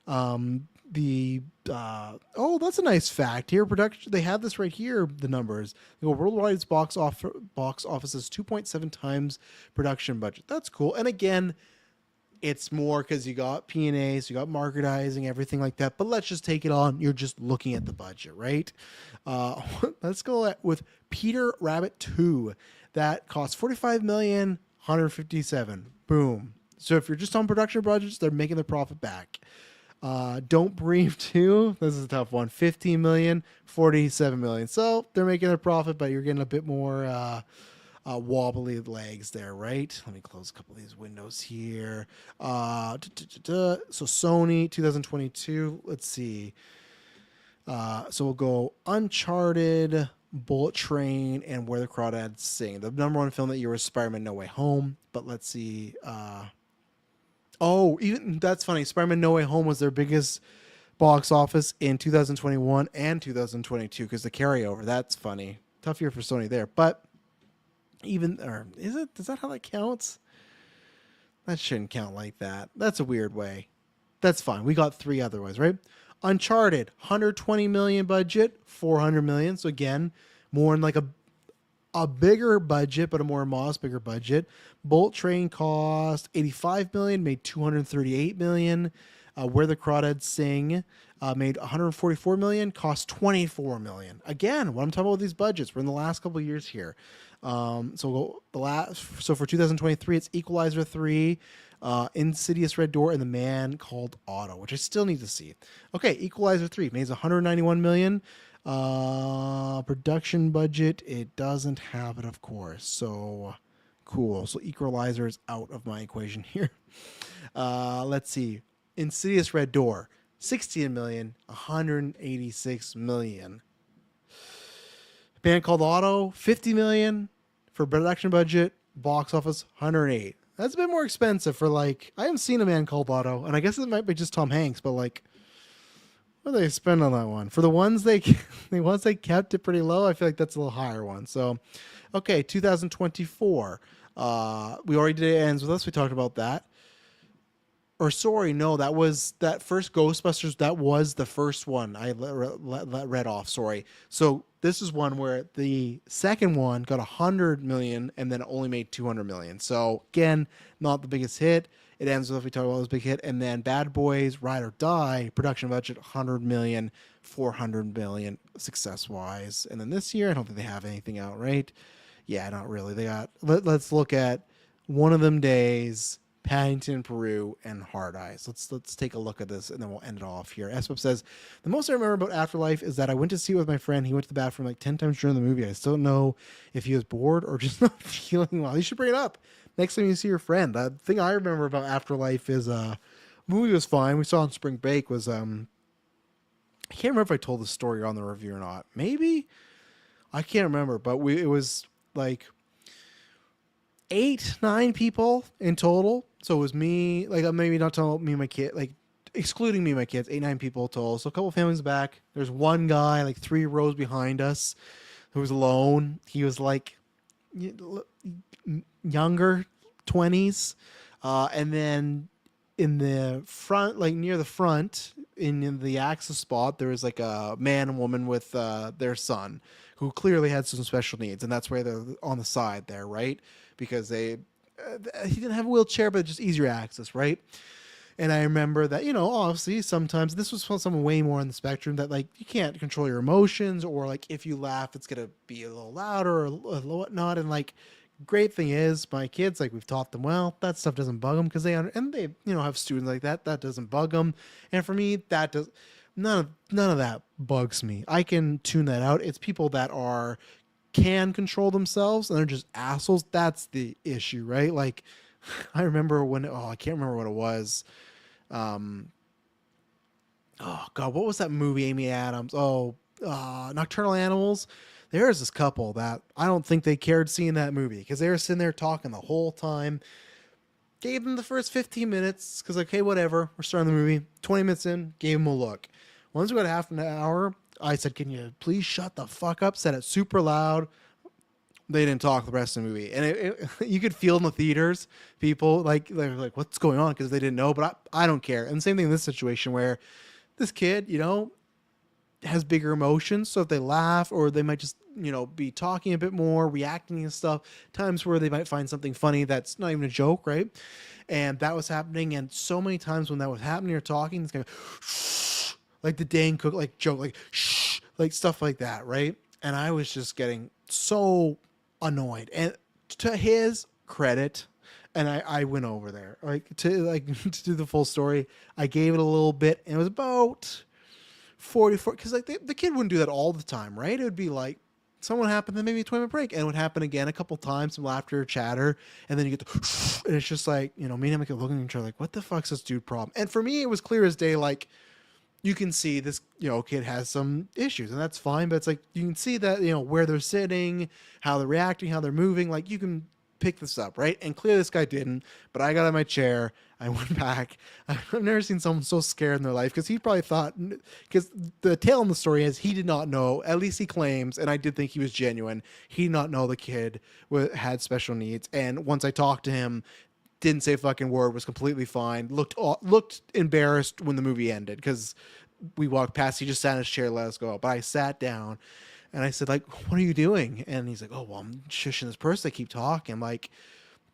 the oh, that's a nice fact here. Production, they have this right here. The numbers, they go worldwide. Its box office is 2.7 times production budget. That's cool. And again, it's more because you got P&A, so you got marketing, everything like that. But let's just take it on. You're just looking at the budget, right? Let's go with Peter Rabbit 2. That costs 45 million, 157. Boom. So if you're just on production budgets, they're making their profit back. Don't Breathe 2. This is a tough one. 15 million, 47 million. So they're making their profit, but you're getting a bit more wobbly legs there, right? Let me close a couple of these windows here. So Sony 2022. Let's see. So we'll go Uncharted, Bullet Train, and Where the Crawdads Sing. The number one film that year was Spider-Man No Way Home. But let's see. Oh, even that's funny. Spider-Man No Way Home was their biggest box office in 2021 and 2022 because the carryover. That's funny. Tough year for Sony there. But even, or is it? Is that how that counts? That shouldn't count like that. That's a weird way. That's fine. We got three otherwise, right? Uncharted, 120 million budget, 400 million. So again, more in like a bigger budget, but a more modest, bigger budget. Bullet Train cost 85 million, made 238 million. Where the Crawdads Sing made 144 million, cost 24 million. Again, what I'm talking about with these budgets, we're in the last couple of years here. So for 2023, it's Equalizer 3, Insidious Red Door, and The Man Called Otto, which I still need to see. Okay, Equalizer 3 makes 191 million. Production budget, it doesn't have it, of course. So cool. So Equalizer is out of my equation here. Let's see. Insidious Red Door, 16 million, 186 million. Band Called Otto, 50 million for production budget, box office 108. That's a bit more expensive for like, I haven't seen A Man Called Otto, and I guess it might be just Tom Hanks, but like, what do they spend on that one? For the ones they kept it pretty low, I feel like that's a little higher one. So, okay, 2024. We already did It Ends With Us. We talked about that. Or sorry, no, that was that first Ghostbusters. That was the first one I read off. Sorry. So this is one where the second one got 100 million and then only made 200 million. So again, not the biggest hit. It ends with, if we talk about this big hit, and then Bad Boys Ride or Die, production budget 100 million, 400 million success wise. And then this year, I don't think they have anything out, right? Yeah, not really. They got. Let's look at One of Them Days, Paddington, Peru, and Hard Eyes. Let's take a look at this, and then we'll end it off here. SPUB says, the most I remember about Afterlife is that I went to see it with my friend. He went to the bathroom like 10 times during the movie. I still don't know if he was bored or just not feeling well. You should bring it up next time you see your friend. The thing I remember about Afterlife is movie was fine. We saw on Spring Break was I can't remember if I told the story on the review or not. Maybe I can't remember, but it was like 8-9 people in total. So it was me, like maybe not telling me and my kid, like excluding me and my kids, 8-9 people total. So a couple families back. There's one guy like 3 rows behind us who was alone. He was like younger 20s, and then in the front, like near the front in the access spot, there was like a man and woman with their son who clearly had some special needs, and that's where they're on the side there, right? Because he didn't have a wheelchair, but just easier access, right? And I remember that, obviously sometimes this was someone way more on the spectrum that like you can't control your emotions, or like if you laugh, it's going to be a little louder or whatnot. And like, great thing is my kids, like we've taught them well, that stuff doesn't bug them because they have students like that doesn't bug them. And for me, that does none of that bugs me. I can tune that out. It's people that can control themselves and they're just assholes. That's the issue, right? Like I remember when, I can't remember what it was. Um, oh God, what was that movie? Amy Adams. Oh, Nocturnal Animals. There's this couple that I don't think they cared seeing that movie because they were sitting there talking the whole time. Gave them the first 15 minutes because, like, hey, whatever, we're starting the movie. 20 minutes in, gave them a look. Once we got half an hour, I said, can you please shut the fuck up? Said it super loud. They didn't talk the rest of the movie, and you could feel in the theaters people like they're like, what's going on, because they didn't know. But I don't care. And same thing in this situation where this kid, has bigger emotions. So if they laugh, or they might just, be talking a bit more, reacting and stuff, times where they might find something funny that's not even a joke, right? And that was happening. And so many times when that was happening or talking, it's kind of like the Dane Cook, like joke, like shh, like stuff like that, right? And I was just getting so annoyed. And to his credit, and I went over there to do the full story. I gave it a little bit, and it was about 44, because like the kid wouldn't do that all the time, right? It would be like someone happened, then maybe a 20-minute break, and it would happen again a couple times, some laughter, chatter, and then you get the and it's just like, me and him kept looking at each other like, what the fuck's this dude problem? And for me, it was clear as day, like, you can see this, kid has some issues, and that's fine, but it's like you can see that, where they're sitting, how they're reacting, how they're moving, like you can pick this up, right? And clearly this guy didn't, but I got out of my chair, I went back. I've never seen someone so scared in their life, because he probably thought, because the tale in the story is he did not know, at least he claims, and I did think he was genuine, he did not know the kid had special needs. And once I talked to him, didn't say a fucking word, was completely fine, looked embarrassed when the movie ended, because we walked past, he just sat in his chair, let us go. But I sat down and I said, like, what are you doing? And he's like, oh, well, I'm shushing this person. They keep talking. I'm like,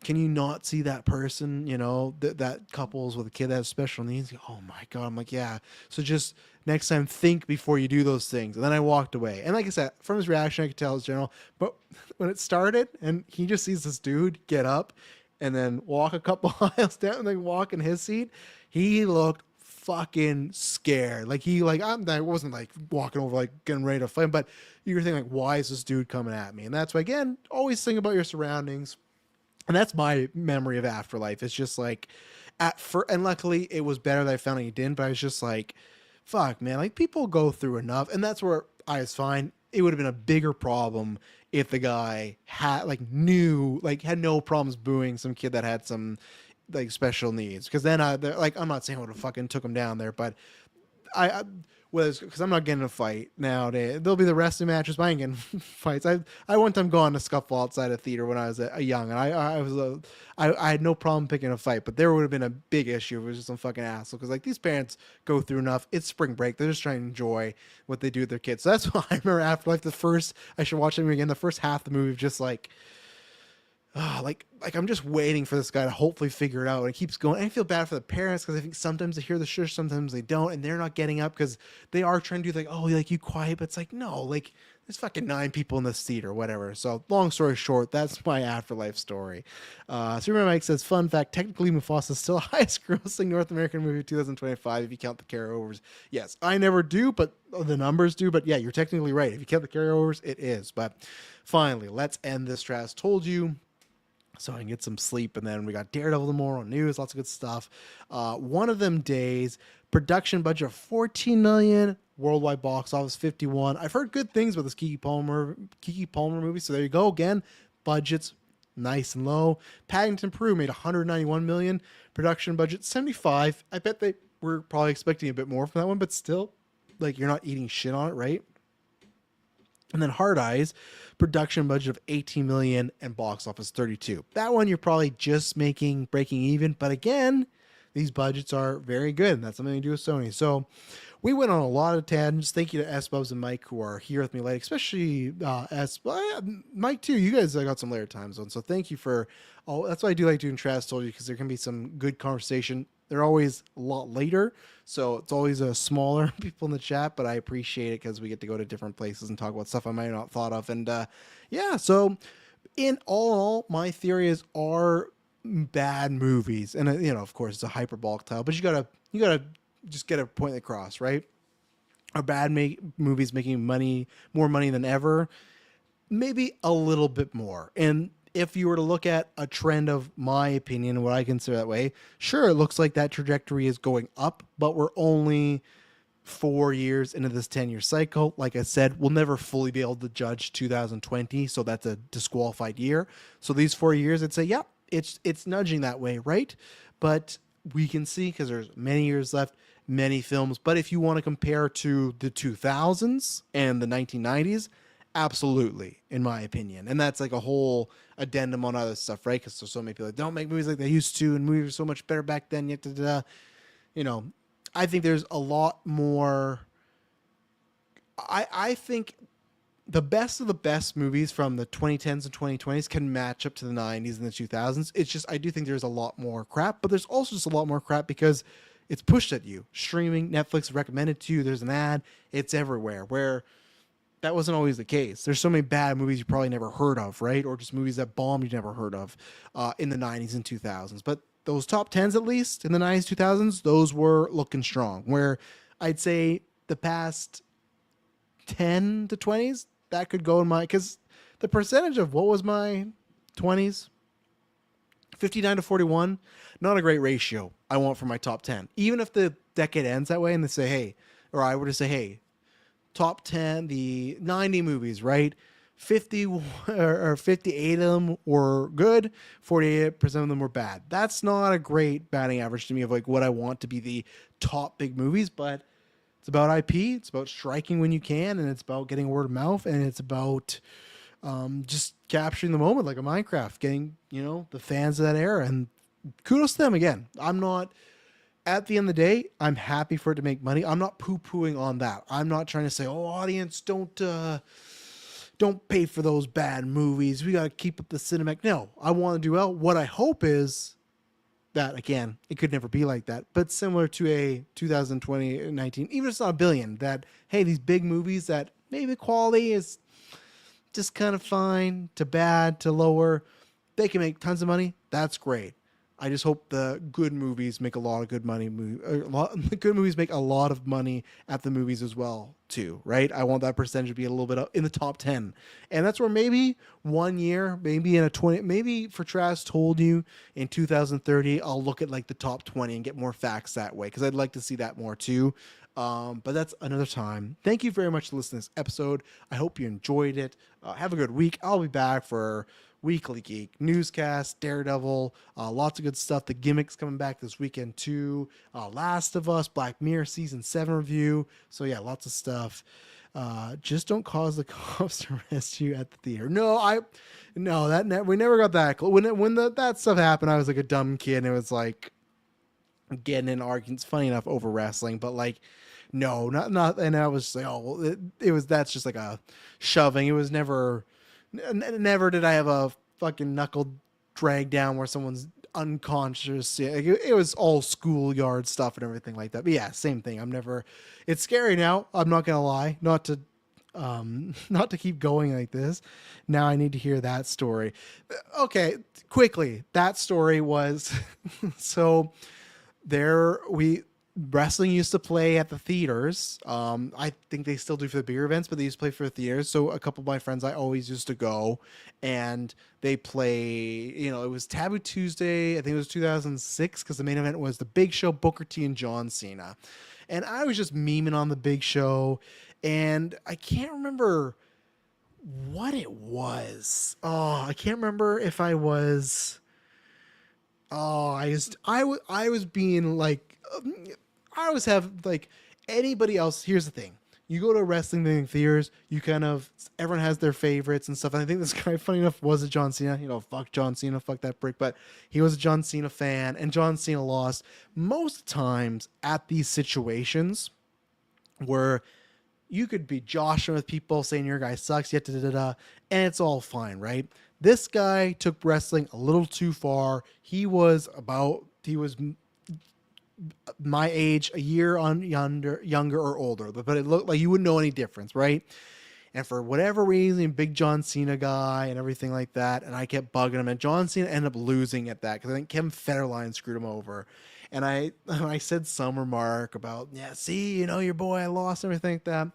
can you not see that person, that couples with a kid that has special needs? Oh my God. I'm like, yeah. So just next time, think before you do those things. And then I walked away. And like I said, from his reaction, I could tell it's general. But when it started and he just sees this dude get up and then walk a couple aisles down and then walk in his seat, he looked fucking scared. Like I wasn't like walking over like getting ready to fight, but you're thinking like, why is this dude coming at me? And that's why, again, always think about your surroundings. And that's my memory of Afterlife. It's just like and luckily it was better that I found he didn't, but I was just like, fuck, man, like people go through enough. And that's where I was fine. It would have been a bigger problem if the guy had no problems booing some kid that had some like special needs, because then I'm not saying I would have fucking took him down there, but I was, because I'm not getting a fight nowadays. There'll be the wrestling matches, but I ain't getting fights. I one time gone to scuffle outside a theater when I was a young, and I had no problem picking a fight, but there would have been a big issue if it was just some fucking asshole, because like these parents go through enough. It's spring break. They're just trying to enjoy what they do with their kids. So that's why I remember Afterlife, I should watch it again. The first half of the movie, just like, like I'm just waiting for this guy to hopefully figure it out. And it keeps going. I feel bad for the parents, because I think sometimes they hear the shush, sometimes they don't, and they're not getting up because they are trying to do like, oh, like you quiet, but it's like, no, like there's fucking 9 people in this theater, whatever. So long story short, that's my Afterlife story. Superman Mike says, fun fact, technically Mufasa is still the highest grossing North American movie of 2025 if you count the carryovers. Yes, I never do, but the numbers do. But yeah, you're technically right. If you count the carryovers, it is. But finally, let's end this trash. Told you, so I can get some sleep. And then we got Daredevil tomorrow, news, lots of good stuff. One of them days, production budget of 14 million, worldwide box office 51. I've heard good things about this Kiki Palmer movie, so there you go. Again, budgets nice and low. Paddington Peru made 191 million, production budget 75. I bet they were probably expecting a bit more from that one, but still, like, you're not eating shit on it, right? And then Hard Eyes, production budget of 18 million and box office 32. That one you're probably just breaking even, but again, these budgets are very good, and that's something to do with Sony. So we went on a lot of tangents. Thank you to S Bubs and Mike, who are here with me late, especially Mike too. You guys got some later time zones, so thank you for all. That's why I do like doing Trash Told You, because there can be some good conversation. They're always a lot later, so it's always a smaller people in the chat, but I appreciate it because we get to go to different places and talk about stuff I might have not thought of. And yeah, so in all, my theories are bad movies, and of course it's a hyperbolic title, but you gotta just get a point across, right? Are bad movies making more money than ever? Maybe a little bit more. And if you were to look at a trend of my opinion, what I consider that way, sure, it looks like that trajectory is going up, but we're only 4 years into this 10-year cycle. Like I said, we'll never fully be able to judge 2020, so that's a disqualified year. So these 4 years, I'd say, yeah, it's nudging that way, right? But we can see, because there's many years left, many films. But if you want to compare to the 2000s and the 1990s, absolutely, in my opinion. And that's like a whole addendum on other stuff, right? Because there's so many people that don't make movies like they used to, and movies were so much better back then. Yet, you know, I think there's a lot more. I think the best of the best movies from the 2010s and 2020s can match up to the 90s and the 2000s. It's just, I do think there's a lot more crap, but there's also just a lot more crap because it's pushed at you. Streaming, Netflix recommended to you, there's an ad, it's everywhere. Where that wasn't always the case. There's so many bad movies you probably never heard of, right? Or just movies that bombed you never heard of in the 90s and 2000s. But those top 10s, at least in the 90s, 2000s, those were looking strong. Where I'd say the past 10 to 20s, that could go in my, because the percentage of what was my 20s, 59 to 41, not a great ratio I want for my top 10. Even if the decade ends that way and they say, hey, or I were to say, hey, top 10, the 90 movies, right? 50 or 58 of them were good, 48% of them were bad. That's not a great batting average to me of like what I want to be the top big movies, but it's about IP, it's about striking when you can, and it's about getting word of mouth, and it's about just capturing the moment like a Minecraft, getting, the fans of that era. And kudos to them again. I'm not, at the end of the day, I'm happy for it to make money. I'm not poo-pooing on that. I'm not trying to say, oh, audience, don't pay for those bad movies. We got to keep up the cinematic. No, I want to do well. What I hope is that, again, it could never be like that, but similar to a 2020, 19, even if it's not a billion, that, hey, these big movies that maybe the quality is just kind of fine to bad to lower, they can make tons of money. That's great. I just hope the good movies make a lot of good money. The good movies make a lot of money at the movies as well, too, right? I want that percentage to be a little bit up in the top 10. And that's where maybe one year, maybe in a 20, maybe for Trash Told You in 2030, I'll look at like the top 20 and get more facts that way, because I'd like to see that more too. But that's another time. Thank you very much for listening to this episode. I hope you enjoyed it. Have a good week. I'll be back for Weekly Geek, Newscast, Daredevil, lots of good stuff. The Gimmick's coming back this weekend too. Last of Us, Black Mirror Season 7 review. So yeah, lots of stuff. Just don't cause the cops to arrest you at the theater. We never got that close. When that stuff happened, I was like a dumb kid, and it was like getting in arguments, funny enough, over wrestling, but like, no, not, and I was like, oh, well, that's just like a shoving. It was never did I have a fucking knuckle drag down where someone's unconscious. It was all schoolyard stuff and everything like that. But yeah, same thing. It's scary now. I'm not going to lie, not to keep going like this. Now I need to hear that story. Okay. Quickly. That story was, so wrestling used to play at the theaters. I think they still do for the bigger events, but they used to play for the theaters. So a couple of my friends, I always used to go, and they play, it was Taboo Tuesday. I think it was 2006, because the main event was the Big Show, Booker T, and John Cena. And I was just memeing on the Big Show, and I can't remember what it was. Oh, I can't remember if I was, I was being like, I always have like anybody else. Here's the thing. You go to a wrestling thing in theaters, everyone has their favorites and stuff. And I think this guy, funny enough, was a John Cena. Fuck John Cena, fuck that prick. But he was a John Cena fan, and John Cena lost. Most times at these situations where you could be joshing with people saying your guy sucks, and it's all fine, right? This guy took wrestling a little too far. He was my age, a year on younger or older, but it looked like you wouldn't know any difference, right? And for whatever reason, big John Cena guy and everything like that, and I kept bugging him, and John Cena ended up losing at that because I think Kevin Federline screwed him over. And I said some remark about, yeah, see, your boy, I lost, everything like that.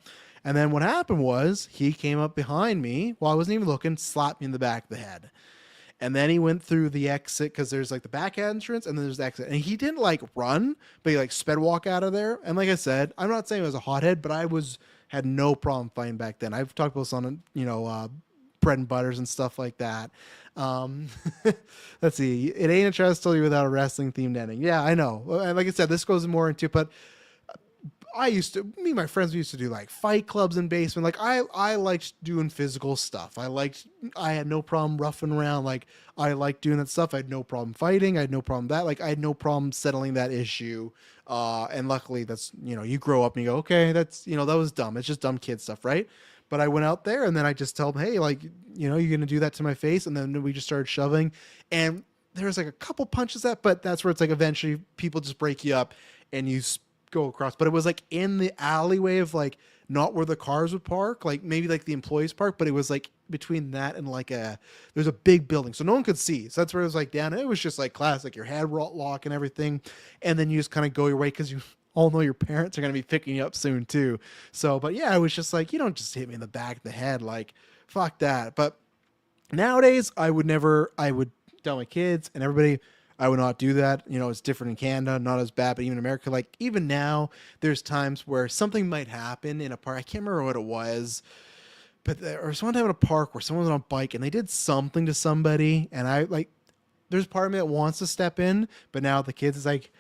And then what happened was he came up behind me while I wasn't even looking, slapped me in the back of the head. And then he went through the exit because there's like the back entrance and then there's the exit. And he didn't like run, but he like sped walk out of there. And like I said, I'm not saying I was a hothead, but I had no problem fighting back then. I've talked about this on, bread and butters and stuff like that. Um, let's see. It ain't a trust story without a wrestling themed ending. Yeah, I know. And like I said, this goes more into, but me and my friends, we used to do like fight clubs in basement. Like I liked doing physical stuff. I had no problem roughing around. Like I liked doing that stuff. I had no problem fighting. I had no problem with that. Like I had no problem settling that issue. And luckily that's, you grow up and you go, okay, that's, that was dumb. It's just dumb kid stuff. Right. But I went out there and then I just told him, hey, like, you're going to do that to my face. And then we just started shoving and there was like a couple punches but that's where it's like eventually people just break you up and you go across, but it was like in the alleyway of like not where the cars would park, like maybe like the employees park, but it was like between that and like there's a big building so no one could see, so that's where it was like down. It was just like classic, your head lock and everything, and then you just kind of go your way because you all know your parents are going to be picking you up soon too. So but yeah, it was just like, you don't just hit me in the back of the head, like fuck that. But nowadays I would tell my kids and everybody, I would not do that. It's different in Canada, not as bad, but even in America, like even now, there's times where something might happen in a park. I can't remember what it was, but there was one time in a park where someone was on a bike and they did something to somebody. And I like, there's part of me that wants to step in, but now the kids is like,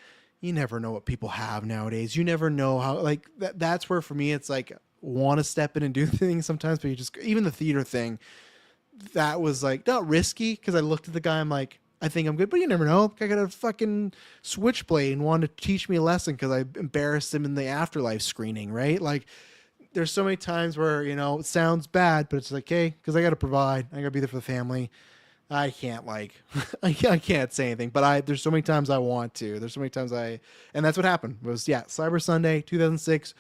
you never know what people have nowadays. You never know how, like that's where for me, it's like, want to step in and do things sometimes, but you just, even the theater thing, that was like not risky because I looked at the guy, I'm like, I think I'm good, but you never know. I got a fucking switchblade and wanted to teach me a lesson because I embarrassed him in the afterlife screening, right? Like, there's so many times where, it sounds bad, but it's like, hey, because I got to provide. I got to be there for the family. I can't, like, I can't say anything, but there's so many times I want to. There's so many times and that's what happened. It was, Cyber Sunday, 2006.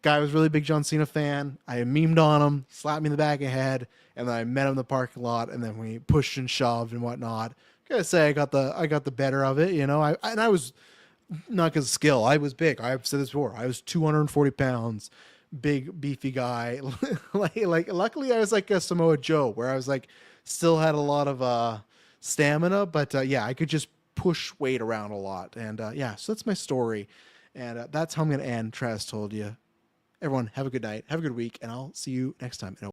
Guy was really big John Cena fan. I memed on him, slapped me in the back of the head, and then I met him in the parking lot, and then we pushed and shoved and whatnot. Gotta say, I got the better of it, I was not because of skill. I was big. I've said this before. I was 240 pounds, big beefy guy. like luckily I was like a Samoa Joe, where I was like still had a lot of stamina, but I could just push weight around a lot, and so that's my story, and that's how I'm gonna end. Travis told you. Everyone, have a good night, have a good week, and I'll see you next time.